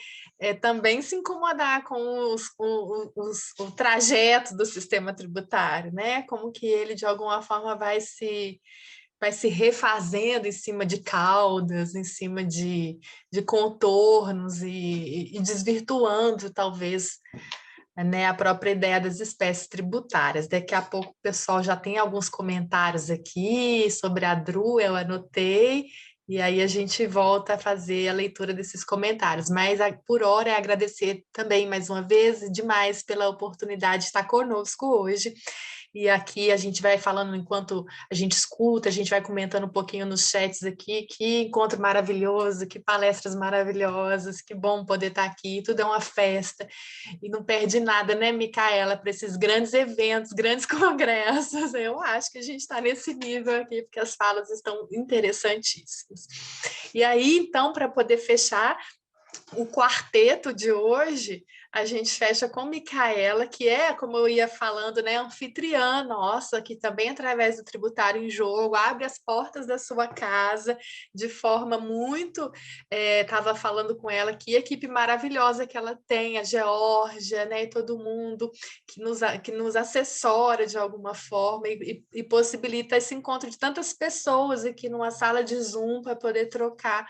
também se incomodar com o trajeto do sistema tributário, né? Como que ele, de alguma forma, vai se refazendo em cima de caudas, em cima de contornos e desvirtuando, talvez, né, a própria ideia das espécies tributárias. Daqui a pouco o pessoal já tem alguns comentários aqui sobre a DRU, eu anotei, e aí a gente volta a fazer a leitura desses comentários. Mas, por hora, agradecer também, mais uma vez, demais pela oportunidade de estar conosco hoje. E aqui a gente vai falando enquanto a gente escuta, a gente vai comentando um pouquinho nos chats aqui, que encontro maravilhoso, que palestras maravilhosas, que bom poder estar aqui, tudo é uma festa, e não perde nada, né, Micaela, para esses grandes eventos, grandes congressos. Eu acho que a gente está nesse nível aqui, porque as falas estão interessantíssimas. E aí, então, para poder fechar o quarteto de hoje, a gente fecha com Micaela, que é, como eu ia falando, né, anfitriã nossa, que também, através do Tributário em Jogo, abre as portas da sua casa de forma muito... Estava falando com ela que equipe maravilhosa que ela tem, a Geórgia, né, e todo mundo que nos assessora de alguma forma e possibilita esse encontro de tantas pessoas aqui numa sala de Zoom para poder trocar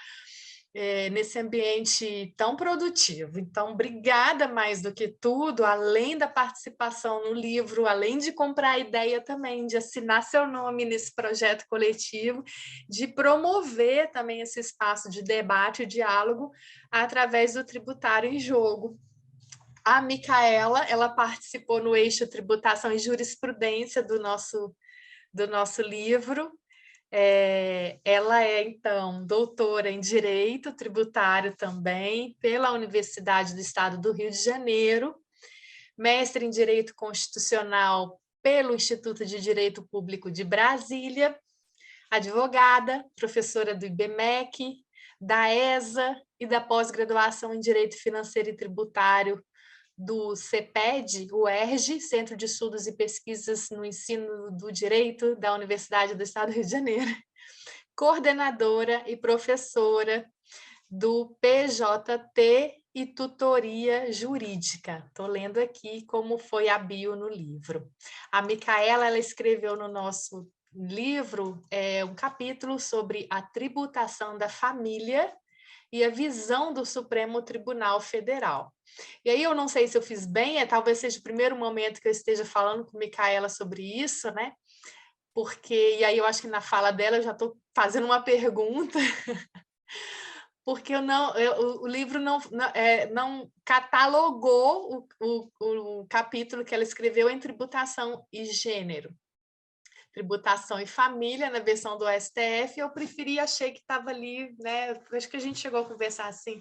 nesse ambiente tão produtivo. Então, obrigada mais do que tudo, além da participação no livro, além de comprar a ideia também, de assinar seu nome nesse projeto coletivo, de promover também esse espaço de debate e diálogo através do Tributário em Jogo. A Micaela, ela participou no eixo Tributação e Jurisprudência do nosso livro. Ela é, então, doutora em Direito Tributário também, pela Universidade do Estado do Rio de Janeiro, mestre em Direito Constitucional pelo Instituto de Direito Público de Brasília, advogada, professora do IBMEC, da ESA e da pós-graduação em Direito Financeiro e Tributário do CEPED, o ERJ, Centro de Estudos e Pesquisas no Ensino do Direito da Universidade do Estado do Rio de Janeiro, coordenadora e professora do PJT e tutoria jurídica. Estou lendo aqui como foi a bio no livro. A Micaela, ela escreveu no nosso livro um capítulo sobre a tributação da família e a visão do Supremo Tribunal Federal. E aí eu não sei se eu fiz bem, talvez seja o primeiro momento que eu esteja falando com Micaela sobre isso, né? Porque, e aí eu acho que na fala dela eu já estou fazendo uma pergunta, porque o livro não catalogou o capítulo que ela escreveu em tributação e gênero. Tributação e família, na versão do STF, eu preferi, achei que estava ali, né? Acho que a gente chegou a conversar assim,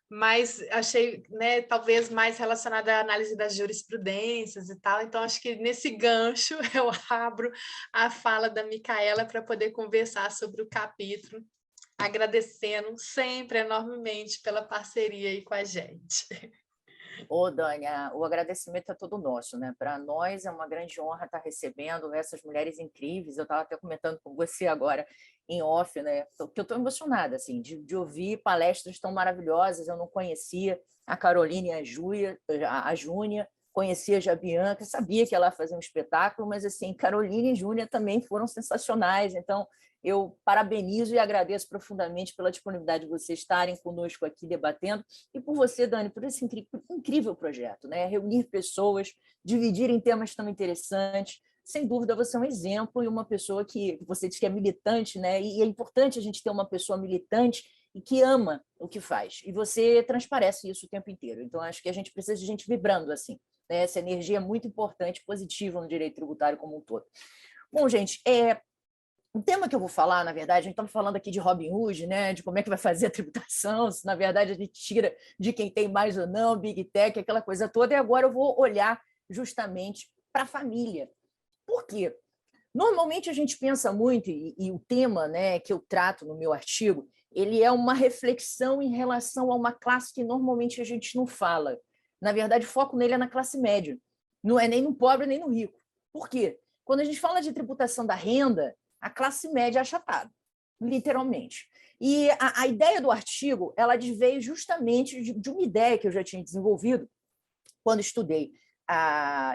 mas achei, né, talvez mais relacionada à análise das jurisprudências e tal, então acho que nesse gancho eu abro a fala da Micaela para poder conversar sobre o capítulo agradecendo sempre enormemente pela parceria aí com a gente. Ô, Dani, o agradecimento é todo nosso, né? Para nós é uma grande honra estar recebendo essas mulheres incríveis. Eu estava até comentando com você agora em off, né? Que eu estou emocionada, assim, de ouvir palestras tão maravilhosas. Eu não conhecia a Carolina e a Júnia, conhecia já a Bianca, sabia que ela ia fazer um espetáculo, mas assim, Carolina e Júnia também foram sensacionais. Então, eu parabenizo e agradeço profundamente pela disponibilidade de vocês estarem conosco aqui debatendo e por você, Dani, por esse incrível projeto, né? Reunir pessoas, dividir em temas tão interessantes. Sem dúvida, você é um exemplo e uma pessoa que você diz que é militante, né? E é importante a gente ter uma pessoa militante e que ama o que faz. E você transparece isso o tempo inteiro. Então, acho que a gente precisa de gente vibrando assim, né? Essa energia é muito importante, positiva no direito tributário como um todo. Bom, gente, o tema que eu vou falar, na verdade, a gente estava falando aqui de Robin Hood, né? De como é que vai fazer a tributação, se na verdade a gente tira de quem tem mais ou não, Big Tech, aquela coisa toda, e agora eu vou olhar justamente para a família. Por quê? Normalmente a gente pensa muito, e o tema, né, que eu trato no meu artigo, ele é uma reflexão em relação a uma classe que normalmente a gente não fala. Na verdade, o foco nele é na classe média, não é nem no pobre nem no rico. Por quê? Quando a gente fala de tributação da renda, a classe média é achatada, literalmente. E a ideia do artigo, ela veio justamente de uma ideia que eu já tinha desenvolvido quando estudei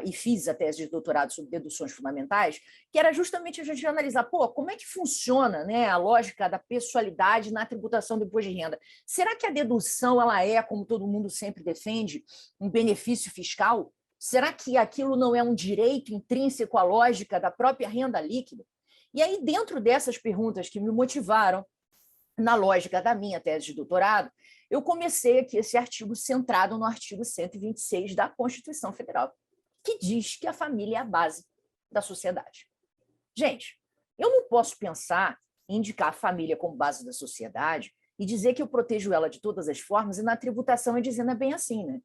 e fiz a tese de doutorado sobre deduções fundamentais, que era justamente a gente analisar, como é que funciona, né, a lógica da pessoalidade na tributação do imposto de renda. Será que a dedução ela é, como todo mundo sempre defende, um benefício fiscal? Será que aquilo não é um direito intrínseco à lógica da própria renda líquida? E aí, dentro dessas perguntas que me motivaram, na lógica da minha tese de doutorado, eu comecei aqui esse artigo centrado no artigo 126 da Constituição Federal, que diz que a família é a base da sociedade. Gente, eu não posso pensar em indicar a família como base da sociedade e dizer que eu protejo ela de todas as formas, e na tributação é dizendo é bem assim, né?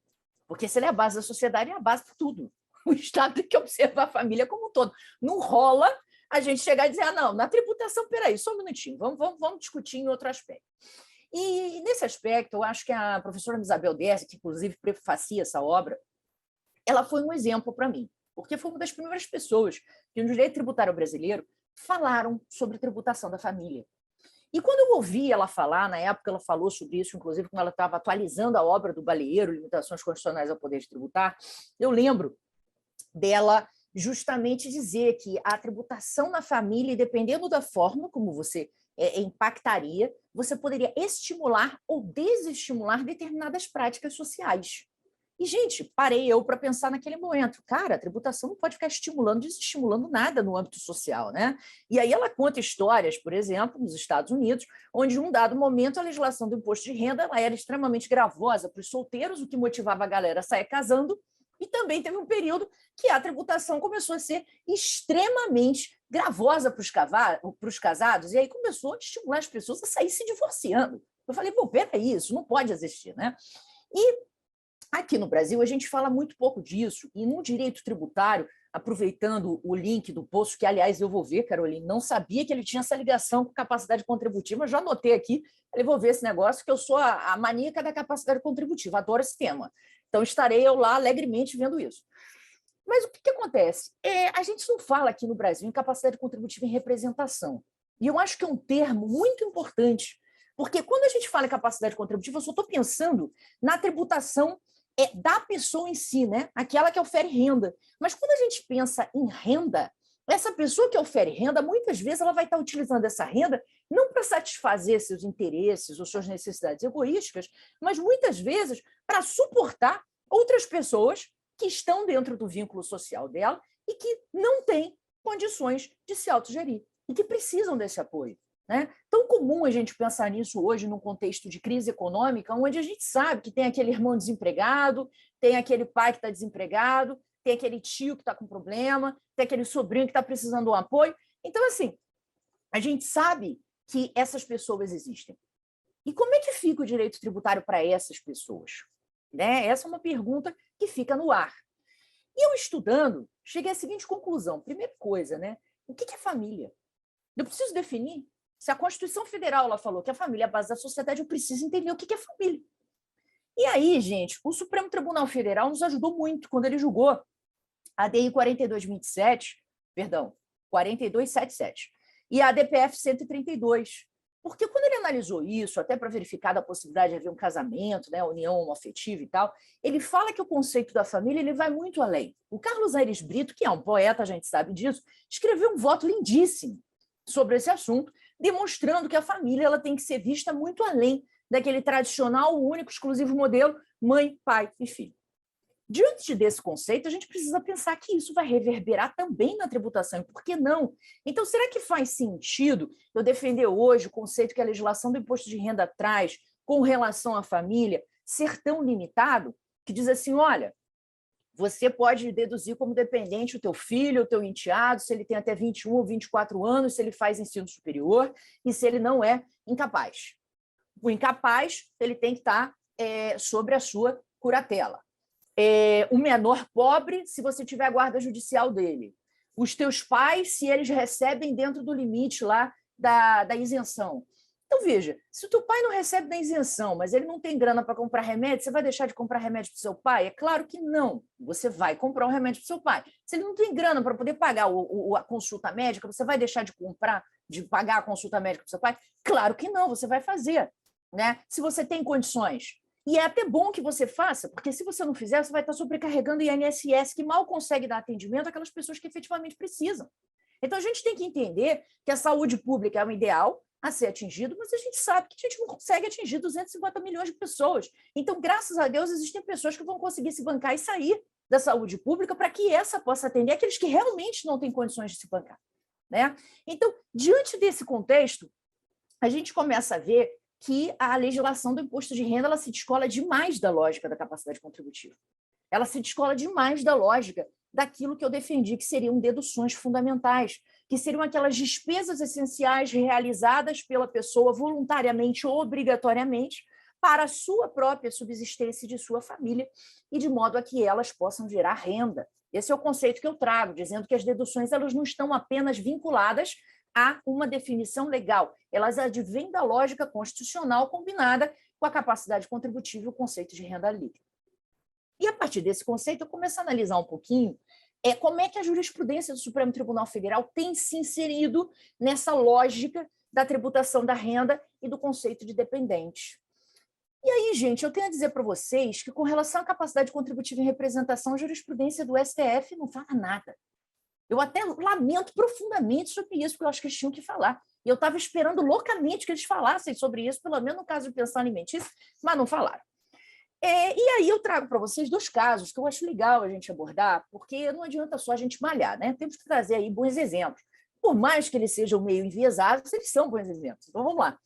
Porque se ela é a base da sociedade, é a base de tudo. O Estado tem que observar a família como um todo. Não rola a gente chegar e dizer, não, na tributação, peraí, só um minutinho, vamos discutir em outro aspecto. E nesse aspecto, eu acho que a professora Isabel Dersi, que inclusive prefacia essa obra, ela foi um exemplo para mim, porque foi uma das primeiras pessoas que no direito tributário brasileiro falaram sobre tributação da família. E quando eu ouvi ela falar, na época ela falou sobre isso, inclusive quando ela estava atualizando a obra do Baleiro, Limitações Constitucionais ao Poder de Tributar, eu lembro dela justamente dizer que a tributação na família, dependendo da forma como você impactaria, você poderia estimular ou desestimular determinadas práticas sociais. E, gente, parei eu para pensar naquele momento. Cara, a tributação não pode ficar estimulando, desestimulando nada no âmbito social, né? E aí ela conta histórias, por exemplo, nos Estados Unidos, onde, em um dado momento, a legislação do imposto de renda ela era extremamente gravosa para os solteiros, o que motivava a galera a sair casando, e também teve um período que a tributação começou a ser extremamente gravosa para os casados, e aí começou a estimular as pessoas a sair se divorciando. Eu falei, peraí, isso não pode existir, né? E aqui no Brasil a gente fala muito pouco disso, e no direito tributário, aproveitando o link do post, que, aliás, eu vou ver, Carolina, não sabia que ele tinha essa ligação com capacidade contributiva, já anotei aqui, eu vou ver esse negócio, que eu sou a maníaca da capacidade contributiva, adoro esse tema. Então, estarei eu lá alegremente vendo isso. Mas o que acontece? A gente não fala aqui no Brasil em capacidade contributiva em representação. E eu acho que é um termo muito importante, porque quando a gente fala em capacidade contributiva, eu só estou pensando na tributação da pessoa em si, né? Aquela que ofere renda. Mas quando a gente pensa em renda, essa pessoa que ofere renda, muitas vezes ela vai estar utilizando essa renda não para satisfazer seus interesses ou suas necessidades egoísticas, mas muitas vezes para suportar outras pessoas que estão dentro do vínculo social dela e que não têm condições de se autogerir e que precisam desse apoio. Né? Tão comum a gente pensar nisso hoje num contexto de crise econômica, onde a gente sabe que tem aquele irmão desempregado, tem aquele pai que está desempregado, tem aquele tio que está com problema, tem aquele sobrinho que está precisando de um apoio. Então, assim, a gente sabe que essas pessoas existem. E como é que fica o direito tributário para essas pessoas? Né? Essa é uma pergunta que fica no ar. E eu estudando, cheguei à seguinte conclusão. Primeira coisa, né? O que é família? Eu preciso definir. Se a Constituição Federal ela falou que a família é a base da sociedade, eu preciso entender o que é família. E aí, gente, o Supremo Tribunal Federal nos ajudou muito quando ele julgou a DI 4227, perdão, 4277, e a DPF 132. Porque quando ele analisou isso, até para verificar a possibilidade de haver um casamento, né, união homoafetiva e tal, ele fala que o conceito da família ele vai muito além. O Carlos Aires Brito, que é um poeta, a gente sabe disso, escreveu um voto lindíssimo sobre esse assunto, demonstrando que a família ela tem que ser vista muito além daquele tradicional, único, exclusivo modelo mãe, pai e filho. Diante desse conceito, a gente precisa pensar que isso vai reverberar também na tributação, e por que não? Então, será que faz sentido eu defender hoje o conceito que a legislação do imposto de renda traz com relação à família ser tão limitado, que diz assim, olha, você pode deduzir como dependente o teu filho, o teu enteado, se ele tem até 21 ou 24 anos, se ele faz ensino superior e se ele não é incapaz. O incapaz ele tem que estar sobre a sua curatela. O menor pobre, se você tiver a guarda judicial dele. Os teus pais, se eles recebem dentro do limite lá da isenção. Então, veja, se o teu pai não recebe da isenção, mas ele não tem grana para comprar remédio, você vai deixar de comprar remédio para o seu pai? É claro que não. Você vai comprar um remédio para o seu pai. Se ele não tem grana para poder pagar a consulta médica, você vai deixar de pagar a consulta médica para o seu pai? Claro que não, você vai fazer. Né? Se você tem condições. E é até bom que você faça, porque se você não fizer, você vai estar sobrecarregando o INSS, que mal consegue dar atendimento àquelas pessoas que efetivamente precisam. Então, a gente tem que entender que a saúde pública é o ideal a ser atingido, mas a gente sabe que a gente não consegue atingir 250 milhões de pessoas. Então, graças a Deus, existem pessoas que vão conseguir se bancar e sair da saúde pública para que essa possa atender aqueles que realmente não têm condições de se bancar. Né? Então, diante desse contexto, a gente começa a ver que a legislação do imposto de renda ela se descola demais da lógica da capacidade contributiva. Ela se descola demais da lógica daquilo que eu defendi, que seriam deduções fundamentais, que seriam aquelas despesas essenciais realizadas pela pessoa voluntariamente ou obrigatoriamente para a sua própria subsistência e de sua família, e de modo a que elas possam gerar renda. Esse é o conceito que eu trago, dizendo que as deduções elas não estão apenas vinculadas a uma definição legal. Elas advêm da lógica constitucional combinada com a capacidade contributiva e o conceito de renda líquida. E, a partir desse conceito, eu começo a analisar um pouquinho como é que a jurisprudência do Supremo Tribunal Federal tem se inserido nessa lógica da tributação da renda e do conceito de dependente. E aí, gente, eu tenho a dizer para vocês que, com relação à capacidade contributiva em representação, a jurisprudência do STF não fala nada. Eu até lamento profundamente sobre isso, porque eu acho que eles tinham que falar. E eu estava esperando loucamente que eles falassem sobre isso, pelo menos no caso de pensão alimentícia, mas não falaram. E aí eu trago para vocês 2 casos que eu acho legal a gente abordar, porque não adianta só a gente malhar, né? Temos que trazer aí bons exemplos. Por mais que eles sejam meio enviesados, eles são bons exemplos. Então, vamos lá.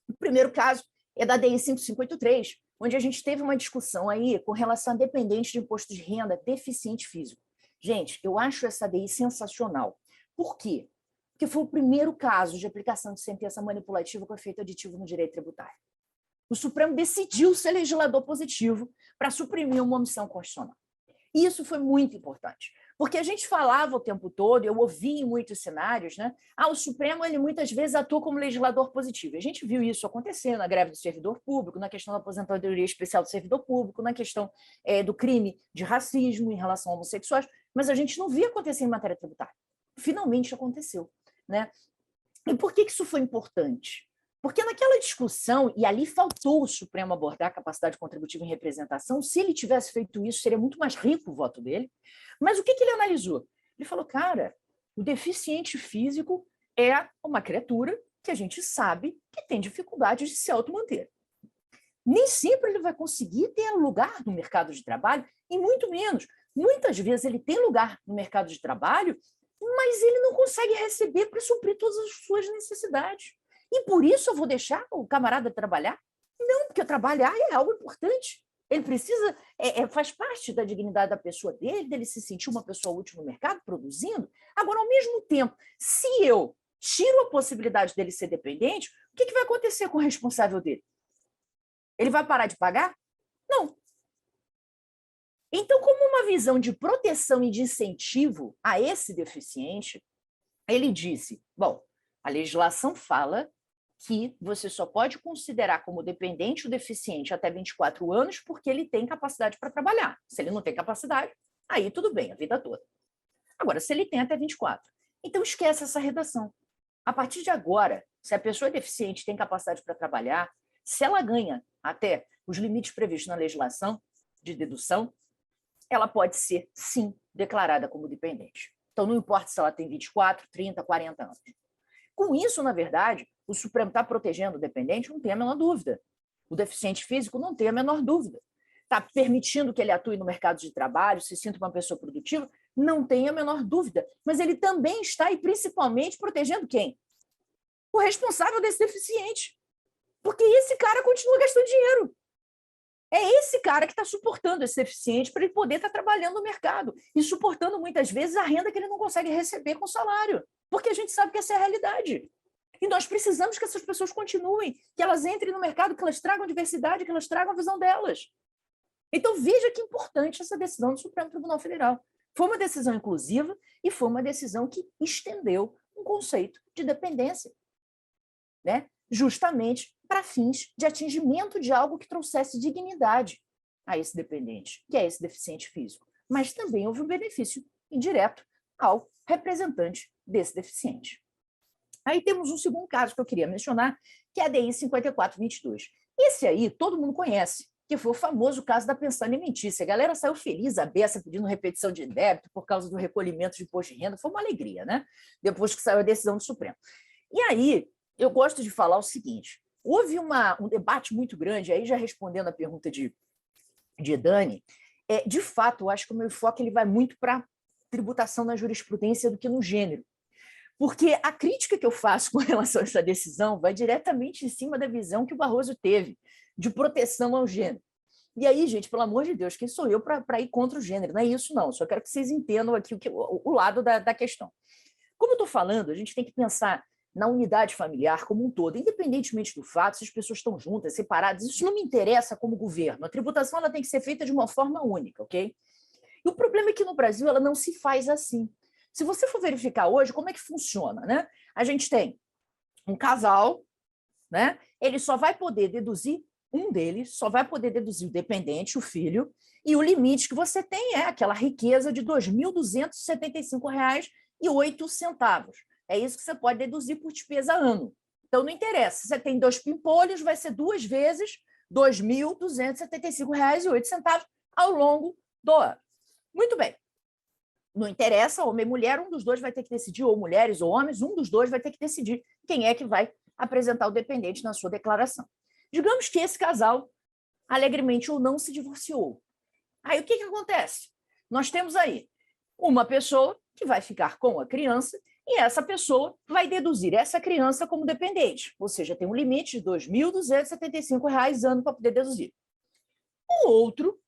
O primeiro caso é da DI 5583, onde a gente teve uma discussão aí com relação a dependente de imposto de renda deficiente físico. Gente, eu acho essa DI sensacional. Por quê? Porque foi o primeiro caso de aplicação de sentença manipulativa com efeito aditivo no direito tributário. O Supremo decidiu ser legislador positivo para suprimir uma omissão constitucional. E isso foi muito importante, porque a gente falava o tempo todo, eu ouvi em muitos cenários, né? O Supremo ele muitas vezes atua como legislador positivo. A gente viu isso acontecer na greve do servidor público, na questão da aposentadoria especial do servidor público, na questão do crime de racismo em relação a homossexuais, mas a gente não via acontecer em matéria tributária. Finalmente aconteceu. Né? E por que isso foi importante? Porque naquela discussão, e ali faltou o Supremo abordar a capacidade contributiva em representação, se ele tivesse feito isso, seria muito mais rico o voto dele. Mas o que ele analisou? Ele falou, cara, o deficiente físico é uma criatura que a gente sabe que tem dificuldade de se automanter. Nem sempre ele vai conseguir ter lugar no mercado de trabalho, e muito menos. Muitas vezes ele tem lugar no mercado de trabalho, mas ele não consegue receber para suprir todas as suas necessidades. E por isso eu vou deixar o camarada trabalhar? Não, porque trabalhar é algo importante. Ele precisa, faz parte da dignidade da pessoa dele se sentir uma pessoa útil no mercado, produzindo. Agora, ao mesmo tempo, se eu tiro a possibilidade dele ser dependente, o que vai acontecer com o responsável dele? Ele vai parar de pagar? Não. Então, como uma visão de proteção e de incentivo a esse deficiente, ele disse, bom, A legislação fala que você só pode considerar como dependente o deficiente até 24 anos porque ele tem capacidade para trabalhar. Se ele não tem capacidade, aí tudo bem, a vida toda. Agora, se ele tem até 24. Então, esquece essa redação. A partir de agora, se a pessoa é deficiente e tem capacidade para trabalhar, se ela ganha até os limites previstos na legislação de dedução, ela pode ser, sim, declarada como dependente. Então, não importa se ela tem 24, 30, 40 anos. Com isso, na verdade, o Supremo está protegendo o dependente, não tem a menor dúvida. O deficiente físico não tem a menor dúvida. Está permitindo que ele atue no mercado de trabalho, se sinta uma pessoa produtiva, não tem a menor dúvida. Mas ele também está, e principalmente, protegendo quem? O responsável desse deficiente. Porque esse cara continua gastando dinheiro. É esse cara que está suportando esse deficiente para ele poder estar trabalhando no mercado e suportando, muitas vezes, a renda que ele não consegue receber com salário. Porque a gente sabe que essa é a realidade. E nós precisamos que essas pessoas continuem, que elas entrem no mercado, que elas tragam diversidade, que elas tragam a visão delas. Então, veja que importante essa decisão do Supremo Tribunal Federal. Foi uma decisão inclusiva e foi uma decisão que estendeu um conceito de dependência, né? Justamente para fins de atingimento de algo que trouxesse dignidade a esse dependente, que é esse deficiente físico. Mas também houve um benefício indireto ao representante desse deficiente. Aí temos um segundo caso que eu queria mencionar, que é a DI 5422. Esse aí todo mundo conhece, que foi o famoso caso da pensão alimentícia. A galera saiu feliz, a beça, pedindo repetição de débito por causa do recolhimento de imposto de renda. Foi uma alegria, né? Depois que saiu a decisão do Supremo. E aí, eu gosto de falar o seguinte, houve um debate muito grande, aí já respondendo a pergunta de Dani, de fato, eu acho que o meu enfoque ele vai muito para tributação na jurisprudência do que no gênero. Porque a crítica que eu faço com relação a essa decisão vai diretamente em cima da visão que o Barroso teve de proteção ao gênero. E aí, gente, pelo amor de Deus, quem sou eu para ir contra o gênero? Não é isso, não. Só quero que vocês entendam aqui o lado da questão. Como eu estou falando, a gente tem que pensar na unidade familiar como um todo, independentemente do fato, se as pessoas estão juntas, separadas, isso não me interessa como governo. A tributação ela tem que ser feita de uma forma única, ok? E o problema é que no Brasil ela não se faz assim. Se você for verificar hoje, como é que funciona, né? A gente tem um casal, né? Ele só vai poder deduzir, um deles só vai poder deduzir o dependente, o filho, e o limite que você tem é aquela riqueza de R$ 2.275,08. É isso que você pode deduzir por despesa ano. Então, não interessa. Se você tem 2 pimpolhos, vai ser 2 vezes R$ 2.275,08 ao longo do ano. Muito bem. Não interessa, homem e mulher, um dos dois vai ter que decidir, ou mulheres ou homens, um dos dois vai ter que decidir quem é que vai apresentar o dependente na sua declaração. Digamos que esse casal, alegremente ou não, se divorciou. Aí o que acontece? Nós temos aí uma pessoa que vai ficar com a criança e essa pessoa vai deduzir essa criança como dependente, ou seja, tem um limite de R$ 2.275 ano para poder deduzir. O outro,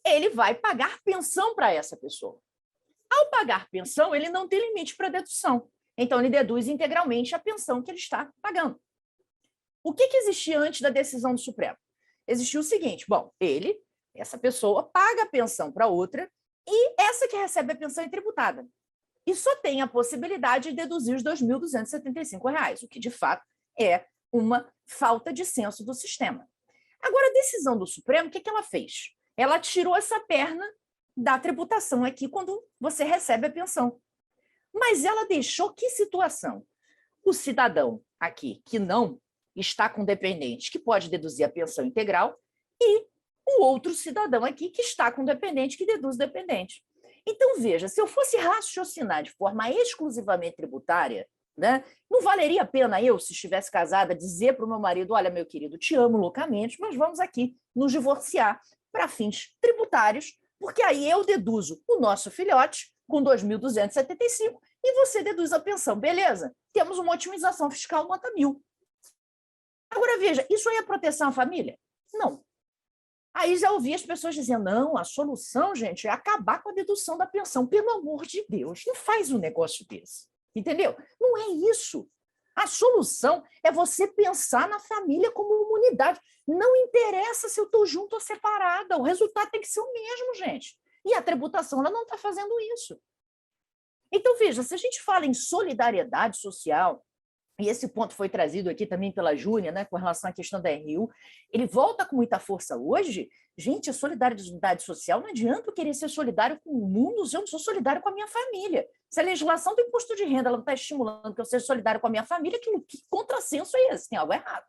ele vai pagar pensão para essa pessoa. Ao pagar pensão, ele não tem limite para dedução. Então, ele deduz integralmente a pensão que ele está pagando. O que existia antes da decisão do Supremo? Existia o seguinte, bom, essa pessoa, paga a pensão para outra e essa que recebe a pensão é tributada. E só tem a possibilidade de deduzir os R$ 2.275, o que, de fato, é uma falta de senso do sistema. Agora, a decisão do Supremo, o que ela fez? Ela tirou essa perna da tributação aqui quando você recebe a pensão. Mas ela deixou que situação? O cidadão aqui que não está com dependente, que pode deduzir a pensão integral, e o outro cidadão aqui que está com dependente, que deduz dependente. Então, veja, se eu fosse raciocinar de forma exclusivamente tributária, né, não valeria a pena eu, se estivesse casada, dizer para o meu marido, olha, meu querido, te amo loucamente, mas vamos aqui nos divorciar para fins tributários, porque aí eu deduzo o nosso filhote com 2.275 e você deduz a pensão, beleza? Temos uma otimização fiscal nota 1.000. Agora, veja, isso aí é proteção à família? Não. Aí já ouvi as pessoas dizendo, não, a solução, gente, é acabar com a dedução da pensão. Pelo amor de Deus, não faz um negócio desse. Entendeu? Não é isso. A solução é você pensar na família como uma unidade. Não interessa se eu estou junto ou separada. O resultado tem que ser o mesmo, gente. E a tributação ela não está fazendo isso. Então, veja, se a gente fala em solidariedade social, e esse ponto foi trazido aqui também pela Júlia, né, com relação à questão da RU, ele volta com muita força hoje. Gente, a solidariedade social, não adianta eu querer ser solidário com o mundo se eu não sou solidário com a minha família. Se a legislação do imposto de renda ela não está estimulando que eu seja solidário com a minha família, que contrassenso é esse? Tem algo errado.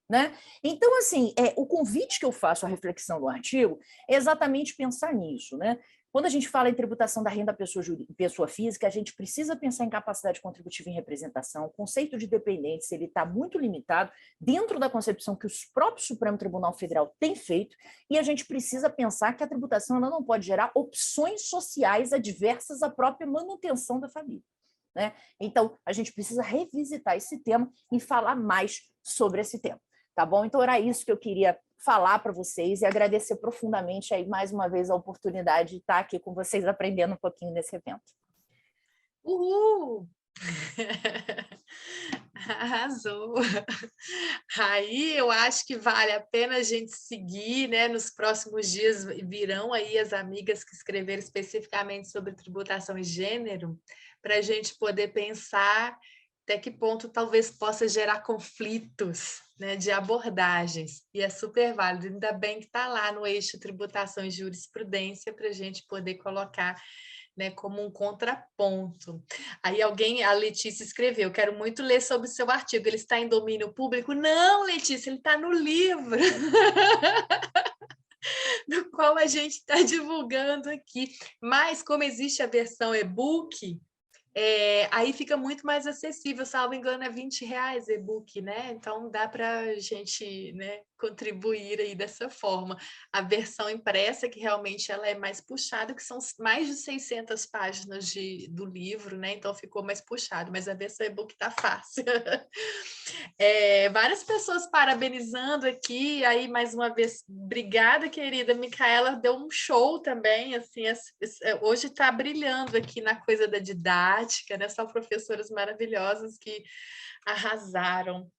Né? Então, assim, o convite que eu faço à reflexão do artigo é exatamente pensar nisso. Né? Quando a gente fala em tributação da renda pessoa física, a gente precisa pensar em capacidade contributiva em representação. O conceito de dependência está muito limitado dentro da concepção que o próprio Supremo Tribunal Federal tem feito, e a gente precisa pensar que a tributação ela não pode gerar opções sociais adversas à própria manutenção da família. Né? Então, a gente precisa revisitar esse tema e falar mais sobre esse tema. Tá bom? Então, era isso que eu queria falar para vocês e agradecer profundamente aí mais uma vez a oportunidade de estar aqui com vocês aprendendo um pouquinho nesse evento. Uhul! Arrasou! Aí eu acho que vale a pena a gente seguir, né? Nos próximos dias virão aí as amigas que escreveram especificamente sobre tributação e gênero, para a gente poder pensar até que ponto talvez possa gerar conflitos, né, de abordagens, e é super válido, ainda bem que está lá no eixo tributação e jurisprudência para a gente poder colocar, né, como um contraponto. Aí a Letícia escreveu, quero muito ler sobre o seu artigo, ele está em domínio público? Não, Letícia, ele está no livro, do qual a gente está divulgando aqui, mas como existe a versão e-book, aí fica muito mais acessível, salvo engano, é R$20 e-book, né? Então dá para a gente, né, contribuir aí dessa forma. A versão impressa, que realmente ela é mais puxada, que são mais de 600 páginas do livro, né? Então ficou mais puxado, mas a versão e-book tá fácil. Várias pessoas parabenizando aqui, aí mais uma vez, obrigada, querida. Micaela deu um show também, assim, hoje está brilhando aqui na coisa da didática, né? São professoras maravilhosas que arrasaram.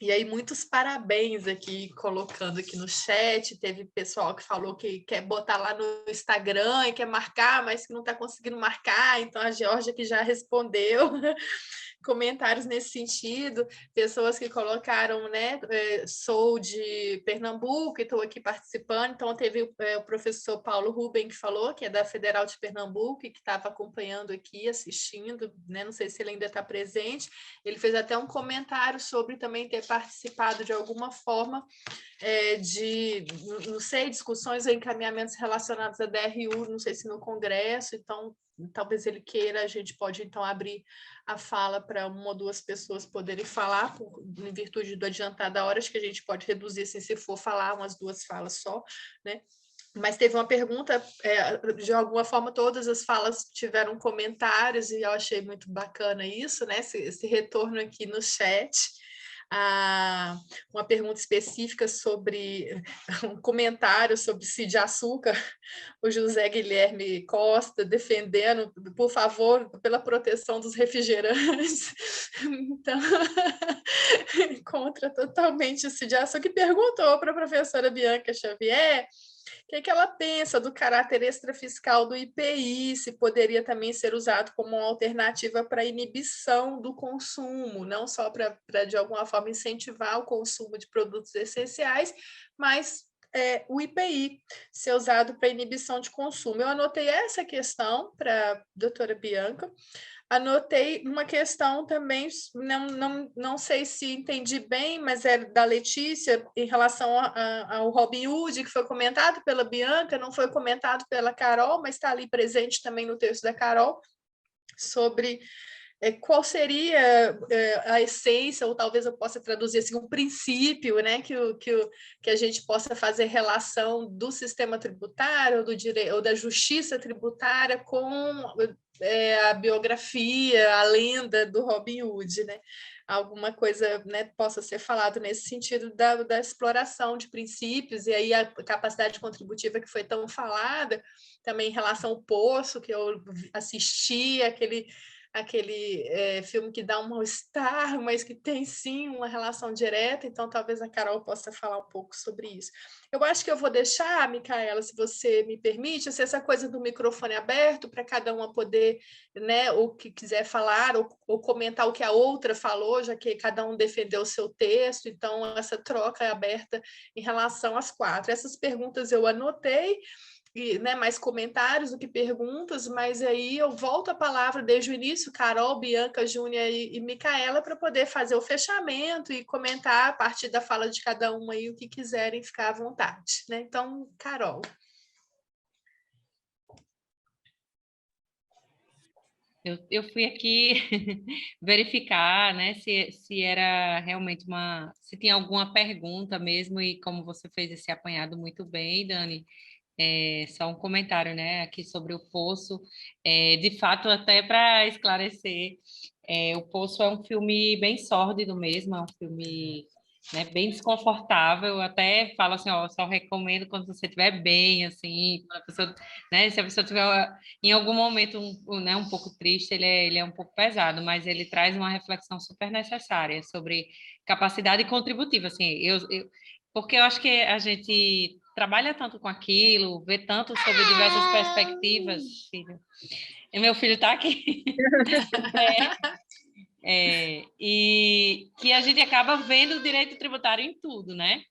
E aí, muitos parabéns aqui, colocando aqui no chat. Teve pessoal que falou que quer botar lá no Instagram e quer marcar, mas que não está conseguindo marcar. Então, a Georgia que já respondeu. Comentários nesse sentido, pessoas que colocaram, né, sou de Pernambuco e estou aqui participando, então teve o professor Paulo Ruben que falou, que é da Federal de Pernambuco e que estava acompanhando aqui, assistindo, né, não sei se ele ainda está presente, ele fez até um comentário sobre também ter participado de alguma forma não sei, discussões ou encaminhamentos relacionados à DRU, não sei se no Congresso, então talvez ele queira, a gente pode então abrir a fala para uma ou duas pessoas poderem falar, em virtude do adiantar da hora, acho que a gente pode reduzir, assim, se for falar umas duas falas só, né? Mas teve uma pergunta, de alguma forma todas as falas tiveram comentários e eu achei muito bacana isso, né? Esse retorno aqui no chat. Uma pergunta específica sobre um comentário sobre Cidade de Açúcar, o José Guilherme Costa defendendo, por favor, pela proteção dos refrigerantes. Então, contra totalmente o Cidade de Açúcar, e perguntou para a professora Bianca Xavier o que ela pensa do caráter extrafiscal do IPI, se poderia também ser usado como uma alternativa para inibição do consumo, não só para, de alguma forma, incentivar o consumo de produtos essenciais, mas o IPI ser usado para inibição de consumo. Eu anotei essa questão para a doutora Bianca. Anotei uma questão também, não sei se entendi bem, mas é da Letícia, em relação ao Robin Hood, que foi comentado pela Bianca, não foi comentado pela Carol, mas está ali presente também no texto da Carol, sobre qual seria a essência, ou talvez eu possa traduzir assim, um princípio, né, que a gente possa fazer relação do sistema tributário, do direito, ou da justiça tributária com a biografia, a lenda do Robin Hood, né? Alguma coisa, né, possa ser falado nesse sentido da exploração de princípios, e aí a capacidade contributiva que foi tão falada, também em relação ao Poço, que eu assisti, aquele filme que dá um mal-estar, mas que tem sim uma relação direta, então talvez a Carol possa falar um pouco sobre isso. Eu acho que eu vou deixar, Micaela, se você me permite, essa coisa do microfone aberto para cada uma poder, né, o que quiser falar ou comentar o que a outra falou, já que cada um defendeu o seu texto, então essa troca é aberta em relação às 4. Essas perguntas eu anotei, e, né, mais comentários do que perguntas, mas aí eu volto a palavra desde o início, Carol, Bianca, Júnia e Micaela, para poder fazer o fechamento e comentar a partir da fala de cada uma aí o que quiserem, ficar à vontade, né? Então, Carol. Eu fui aqui verificar, né, se era realmente se tinha alguma pergunta mesmo, e como você fez esse apanhado muito bem, Dani, só um comentário, né, aqui sobre o Poço. De fato, até para esclarecer, o Poço é um filme bem sórdido mesmo, é um filme, né, bem desconfortável. Eu até falo assim, ó, só recomendo quando você estiver bem, assim, quando a pessoa, né, se a pessoa estiver em algum momento né, um pouco triste, ele é um pouco pesado, mas ele traz uma reflexão super necessária sobre capacidade contributiva, assim, porque eu acho que a gente trabalha tanto com aquilo, vê tanto sobre diversas perspectivas, filho. E meu filho está aqui. E que a gente acaba vendo o direito tributário em tudo, né?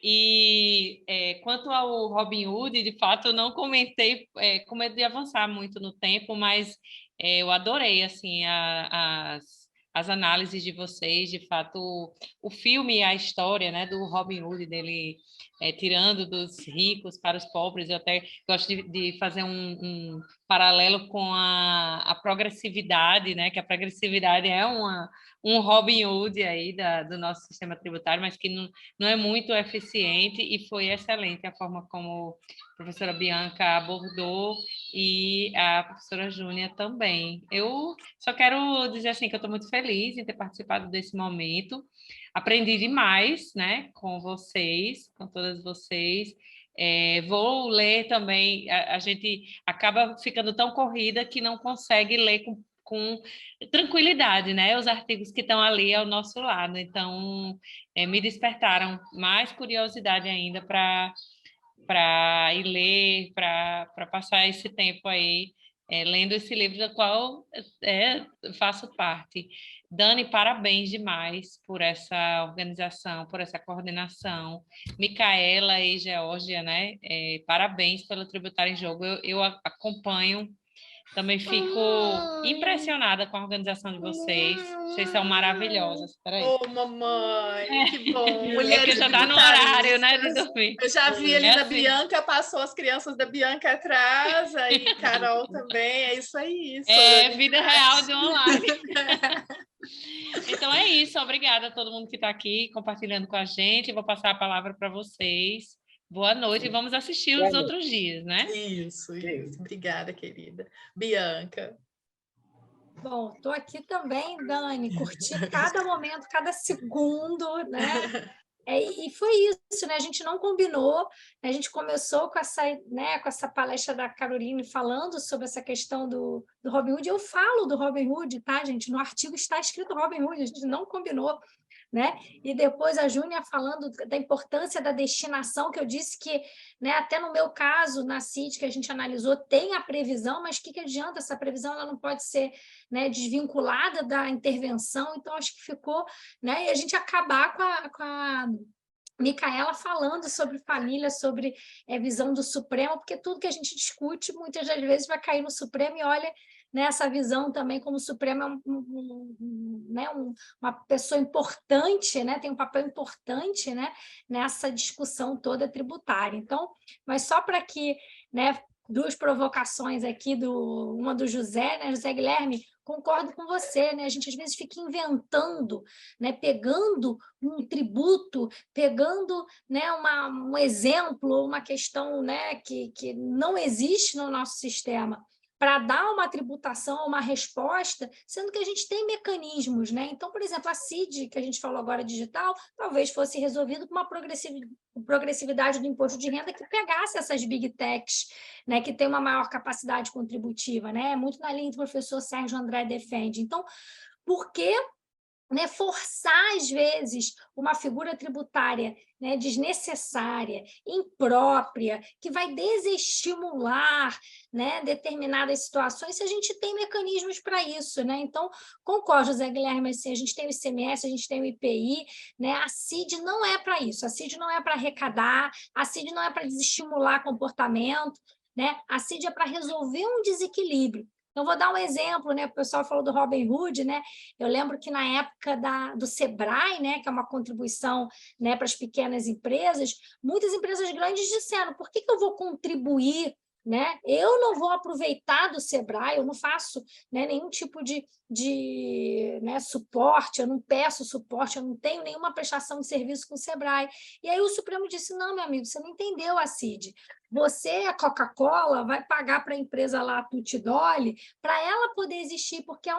E quanto ao Robin Hood, de fato, eu não comentei com medo de avançar muito no tempo, mas eu adorei assim as análises de vocês. De fato, o filme e a história, né, do Robin Hood, dele tirando dos ricos para os pobres. Eu até gosto de fazer um paralelo com a progressividade, né, que a progressividade é um Robin Hood aí do nosso sistema tributário, mas que não é muito eficiente, e foi excelente a forma como a professora Bianca abordou e a professora Júnia também. Eu só quero dizer assim que eu estou muito feliz em ter participado desse momento, aprendi demais, né, com vocês, com todas vocês. Vou ler também, a gente acaba ficando tão corrida que não consegue ler com tranquilidade, né? Os artigos que estão ali ao nosso lado. Então, me despertaram mais curiosidade ainda para ir ler, para passar esse tempo aí lendo esse livro, do qual faço parte. Dani, parabéns demais por essa organização, por essa coordenação. Micaela e Geórgia, né? Parabéns pelo Tributário em Jogo. Eu acompanho. Também fico impressionada com a organização de vocês. Vocês são maravilhosas. Espera aí. Ô, mamãe, que bom. Mulheres já está no horário, né, de dormir. Eu já vi ali na assim. Bianca, passou as crianças da Bianca atrás, aí Carol também, é isso aí. Vida real de online. Então é isso, obrigada a todo mundo que está aqui compartilhando com a gente. Vou passar a palavra para vocês. Boa noite, e vamos assistir os outros dias, né? Isso. Obrigada, querida. Bianca. Bom, estou aqui também, Dani, curti cada momento, cada segundo, né? E foi isso, né? A gente não combinou, a gente começou com essa palestra da Caroline falando sobre essa questão do Robin Hood. Eu falo do Robin Hood, tá, gente? No artigo está escrito Robin Hood, a gente não combinou, né? E depois a Júnia falando da importância da destinação, que eu disse que, né, até no meu caso, na CIT, que a gente analisou, tem a previsão, mas o que adianta? Essa previsão ela não pode ser, né, desvinculada da intervenção, então acho que ficou, né, e a gente acabar com a Micaela falando sobre família, sobre visão do Supremo, porque tudo que a gente discute, muitas das vezes vai cair no Supremo, e olha, nessa visão também como o Supremo é uma pessoa importante, né? Tem um papel importante, né? Nessa discussão toda tributária. Então, mas só para que, né, duas provocações aqui, uma do José, né? José Guilherme, concordo com você, né? A gente às vezes fica inventando, né? Pegando um tributo, pegando, né, um exemplo, uma questão, né, que não existe no nosso sistema. para dar uma tributação, uma resposta, sendo que a gente tem mecanismos, né? Então, por exemplo, a CID, que a gente falou agora digital, talvez fosse resolvido com uma progressividade do imposto de renda que pegasse essas big techs, né, que tem uma maior capacidade contributiva, né? Muito na linha que o professor Sérgio André defende. Então, por que, né, forçar, às vezes, uma figura tributária, né, desnecessária, imprópria, que vai desestimular, né, determinadas situações, se a gente tem mecanismos para isso, né? Então, concordo, José Guilherme, assim, a gente tem o ICMS, a gente tem o IPI, né? A CID não é para isso, a CID não é para arrecadar, a CID não é para desestimular comportamento, né? A CID é para resolver um desequilíbrio. Então, vou dar um exemplo, né? O pessoal falou do Robin Hood, né? Eu lembro que na época do Sebrae, né, que é uma contribuição, né, para as pequenas empresas, muitas empresas grandes disseram: por que eu vou contribuir? Né? Eu não vou aproveitar do Sebrae, eu não faço, né, nenhum tipo de né, suporte, eu não peço suporte, eu não tenho nenhuma prestação de serviço com o Sebrae. E aí o Supremo disse: não, meu amigo, você não entendeu a CID. Você, a Coca-Cola, vai pagar para a empresa lá, a Tutti Dolly, para ela poder existir, porque é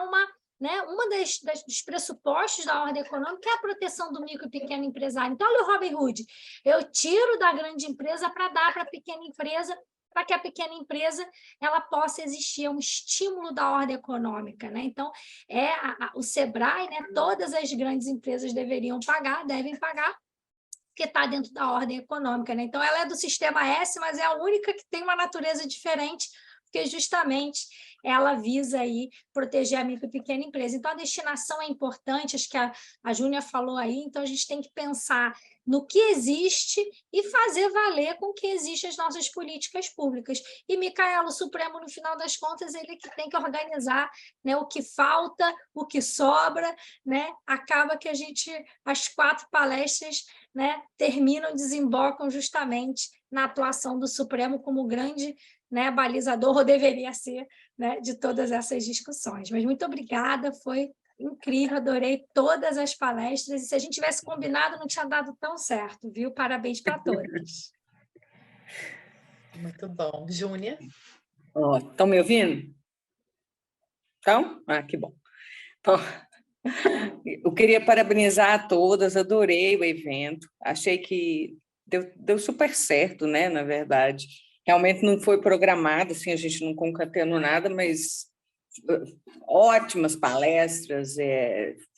né, dos pressupostos da ordem econômica é a proteção do micro e pequeno empresário. Então, olha o Robin Hood, eu tiro da grande empresa para dar para a pequena empresa, para que a pequena empresa ela possa existir, é um estímulo da ordem econômica, né? Então, o Sebrae, né, todas as grandes empresas devem pagar, porque está dentro da ordem econômica, né? Então, ela é do sistema S, mas é a única que tem uma natureza diferente, porque justamente ela visa aí proteger a micro e pequena empresa. Então, a destinação é importante, acho que a Júnia falou aí, então a gente tem que pensar no que existe e fazer valer com que existem as nossas políticas públicas. E, Micaela, o Supremo, no final das contas, ele que tem que organizar, né, o que falta, o que sobra, né? Acaba que as 4 palestras, né, desembocam justamente na atuação do Supremo como grande, né, balizador, ou deveria ser, né, de todas essas discussões. Mas muito obrigada, foi incrível, adorei todas as palestras, e se a gente tivesse combinado, não tinha dado tão certo, viu? Parabéns para todas. Muito bom. Júnia? Estão me ouvindo? Então? Que bom. Então, eu queria parabenizar a todas, adorei o evento, achei que deu super certo, né, na verdade. Realmente não foi programado, assim, a gente não concatenou nada, mas ótimas palestras,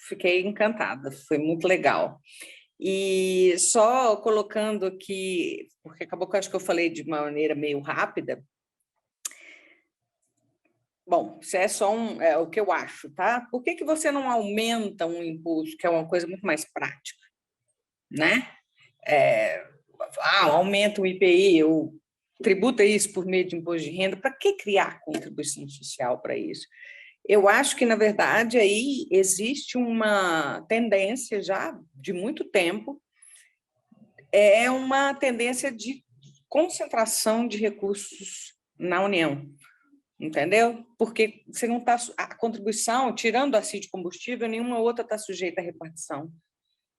fiquei encantada, foi muito legal. E só colocando aqui, porque acabou que eu acho que eu falei de uma maneira meio rápida. Bom, isso é só o que eu acho, tá? Por que você não aumenta um imposto, que é uma coisa muito mais prática, né? Aumenta o IPI, ou tributa isso por meio de imposto de renda, para que criar contribuição social para isso? Eu acho que, na verdade, aí existe uma tendência já de muito tempo, uma tendência de concentração de recursos na União, entendeu? Porque você não está, a contribuição, tirando a CID combustível, nenhuma outra está sujeita à repartição.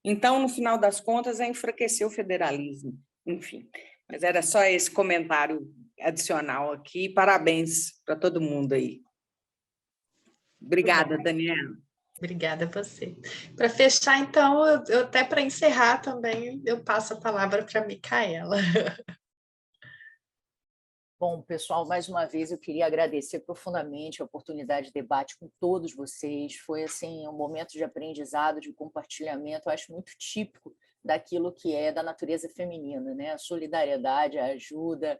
Então, no final das contas, enfraquecer o federalismo, enfim. Mas era só esse comentário adicional aqui. Parabéns para todo mundo aí. Obrigada, Daniela. Obrigada a você. Para fechar, então, eu até para encerrar também, eu passo a palavra para a Micaela. Bom, pessoal, mais uma vez eu queria agradecer profundamente a oportunidade de debate com todos vocês. Foi assim um momento de aprendizado, de compartilhamento, eu acho muito típico daquilo que é da natureza feminina, né? A solidariedade, a ajuda,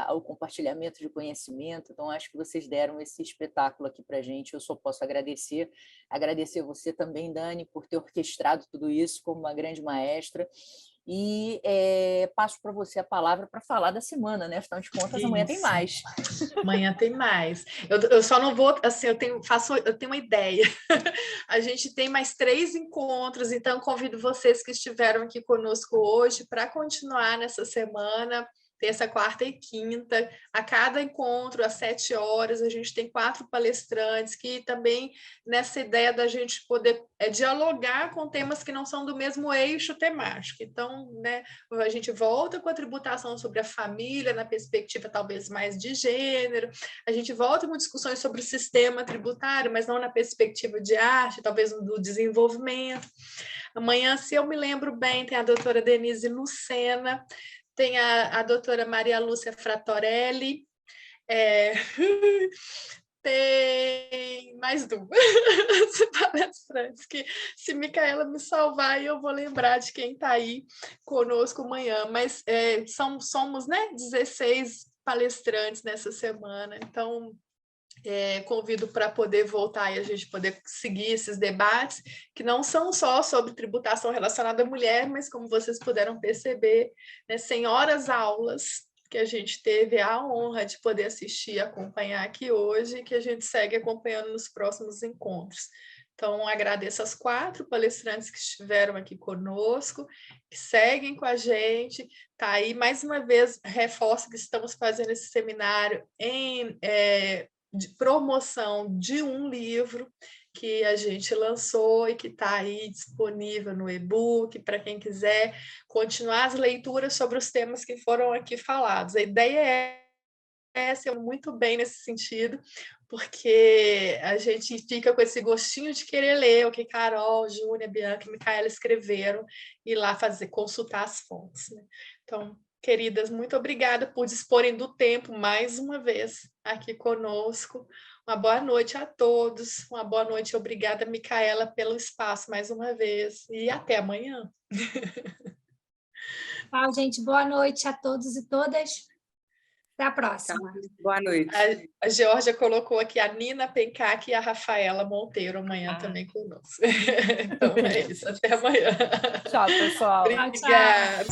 o compartilhamento de conhecimento. Então, acho que vocês deram esse espetáculo aqui para a gente. Eu só posso agradecer. Agradecer você também, Dani, por ter orquestrado tudo isso como uma grande maestra. E passo para você a palavra para falar da semana, né? Afinal de contas, amanhã tem mais. Amanhã tem mais. Eu só não vou, assim, eu tenho uma ideia. A gente tem mais 3 encontros, então convido vocês que estiveram aqui conosco hoje para continuar nessa semana, terça, quarta e quinta. A cada encontro, às 7 horas, a gente tem 4 palestrantes que também nessa ideia da gente poder dialogar com temas que não são do mesmo eixo temático. Então, né, a gente volta com a tributação sobre a família, na perspectiva talvez mais de gênero, a gente volta com discussões sobre o sistema tributário, mas não na perspectiva de arte, talvez do desenvolvimento. Amanhã, se eu me lembro bem, tem a doutora Denise Lucena, tem a doutora Maria Lúcia Fratorelli, tem mais 2 palestrantes que, se Micaela me salvar, eu vou lembrar de quem está aí conosco amanhã, mas somos, né, 16 palestrantes nessa semana, então convido para poder voltar e a gente poder seguir esses debates, que não são só sobre tributação relacionada à mulher, mas como vocês puderam perceber, né, senhoras aulas que a gente teve a honra de poder assistir e acompanhar aqui hoje, que a gente segue acompanhando nos próximos encontros. Então, agradeço as 4 palestrantes que estiveram aqui conosco, que seguem com a gente. Tá aí, mais uma vez, reforço que estamos fazendo esse seminário de promoção de um livro que a gente lançou e que está aí disponível no e-book para quem quiser continuar as leituras sobre os temas que foram aqui falados. A ideia ser muito bem nesse sentido, porque a gente fica com esse gostinho de querer ler o que Carol, Júnia, Bianca e Micaela escreveram e lá consultar as fontes, né? Então, queridas, muito obrigada por disporem do tempo mais uma vez aqui conosco. Uma boa noite a todos. Uma boa noite. Obrigada, Micaela, pelo espaço mais uma vez. E até amanhã. Tchau, gente. Boa noite a todos e todas. Até a próxima. Boa noite. A Georgia colocou aqui a Nina Pencac e a Rafaela Monteiro amanhã também conosco. Então é isso. Até amanhã. Tchau, pessoal. Obrigada.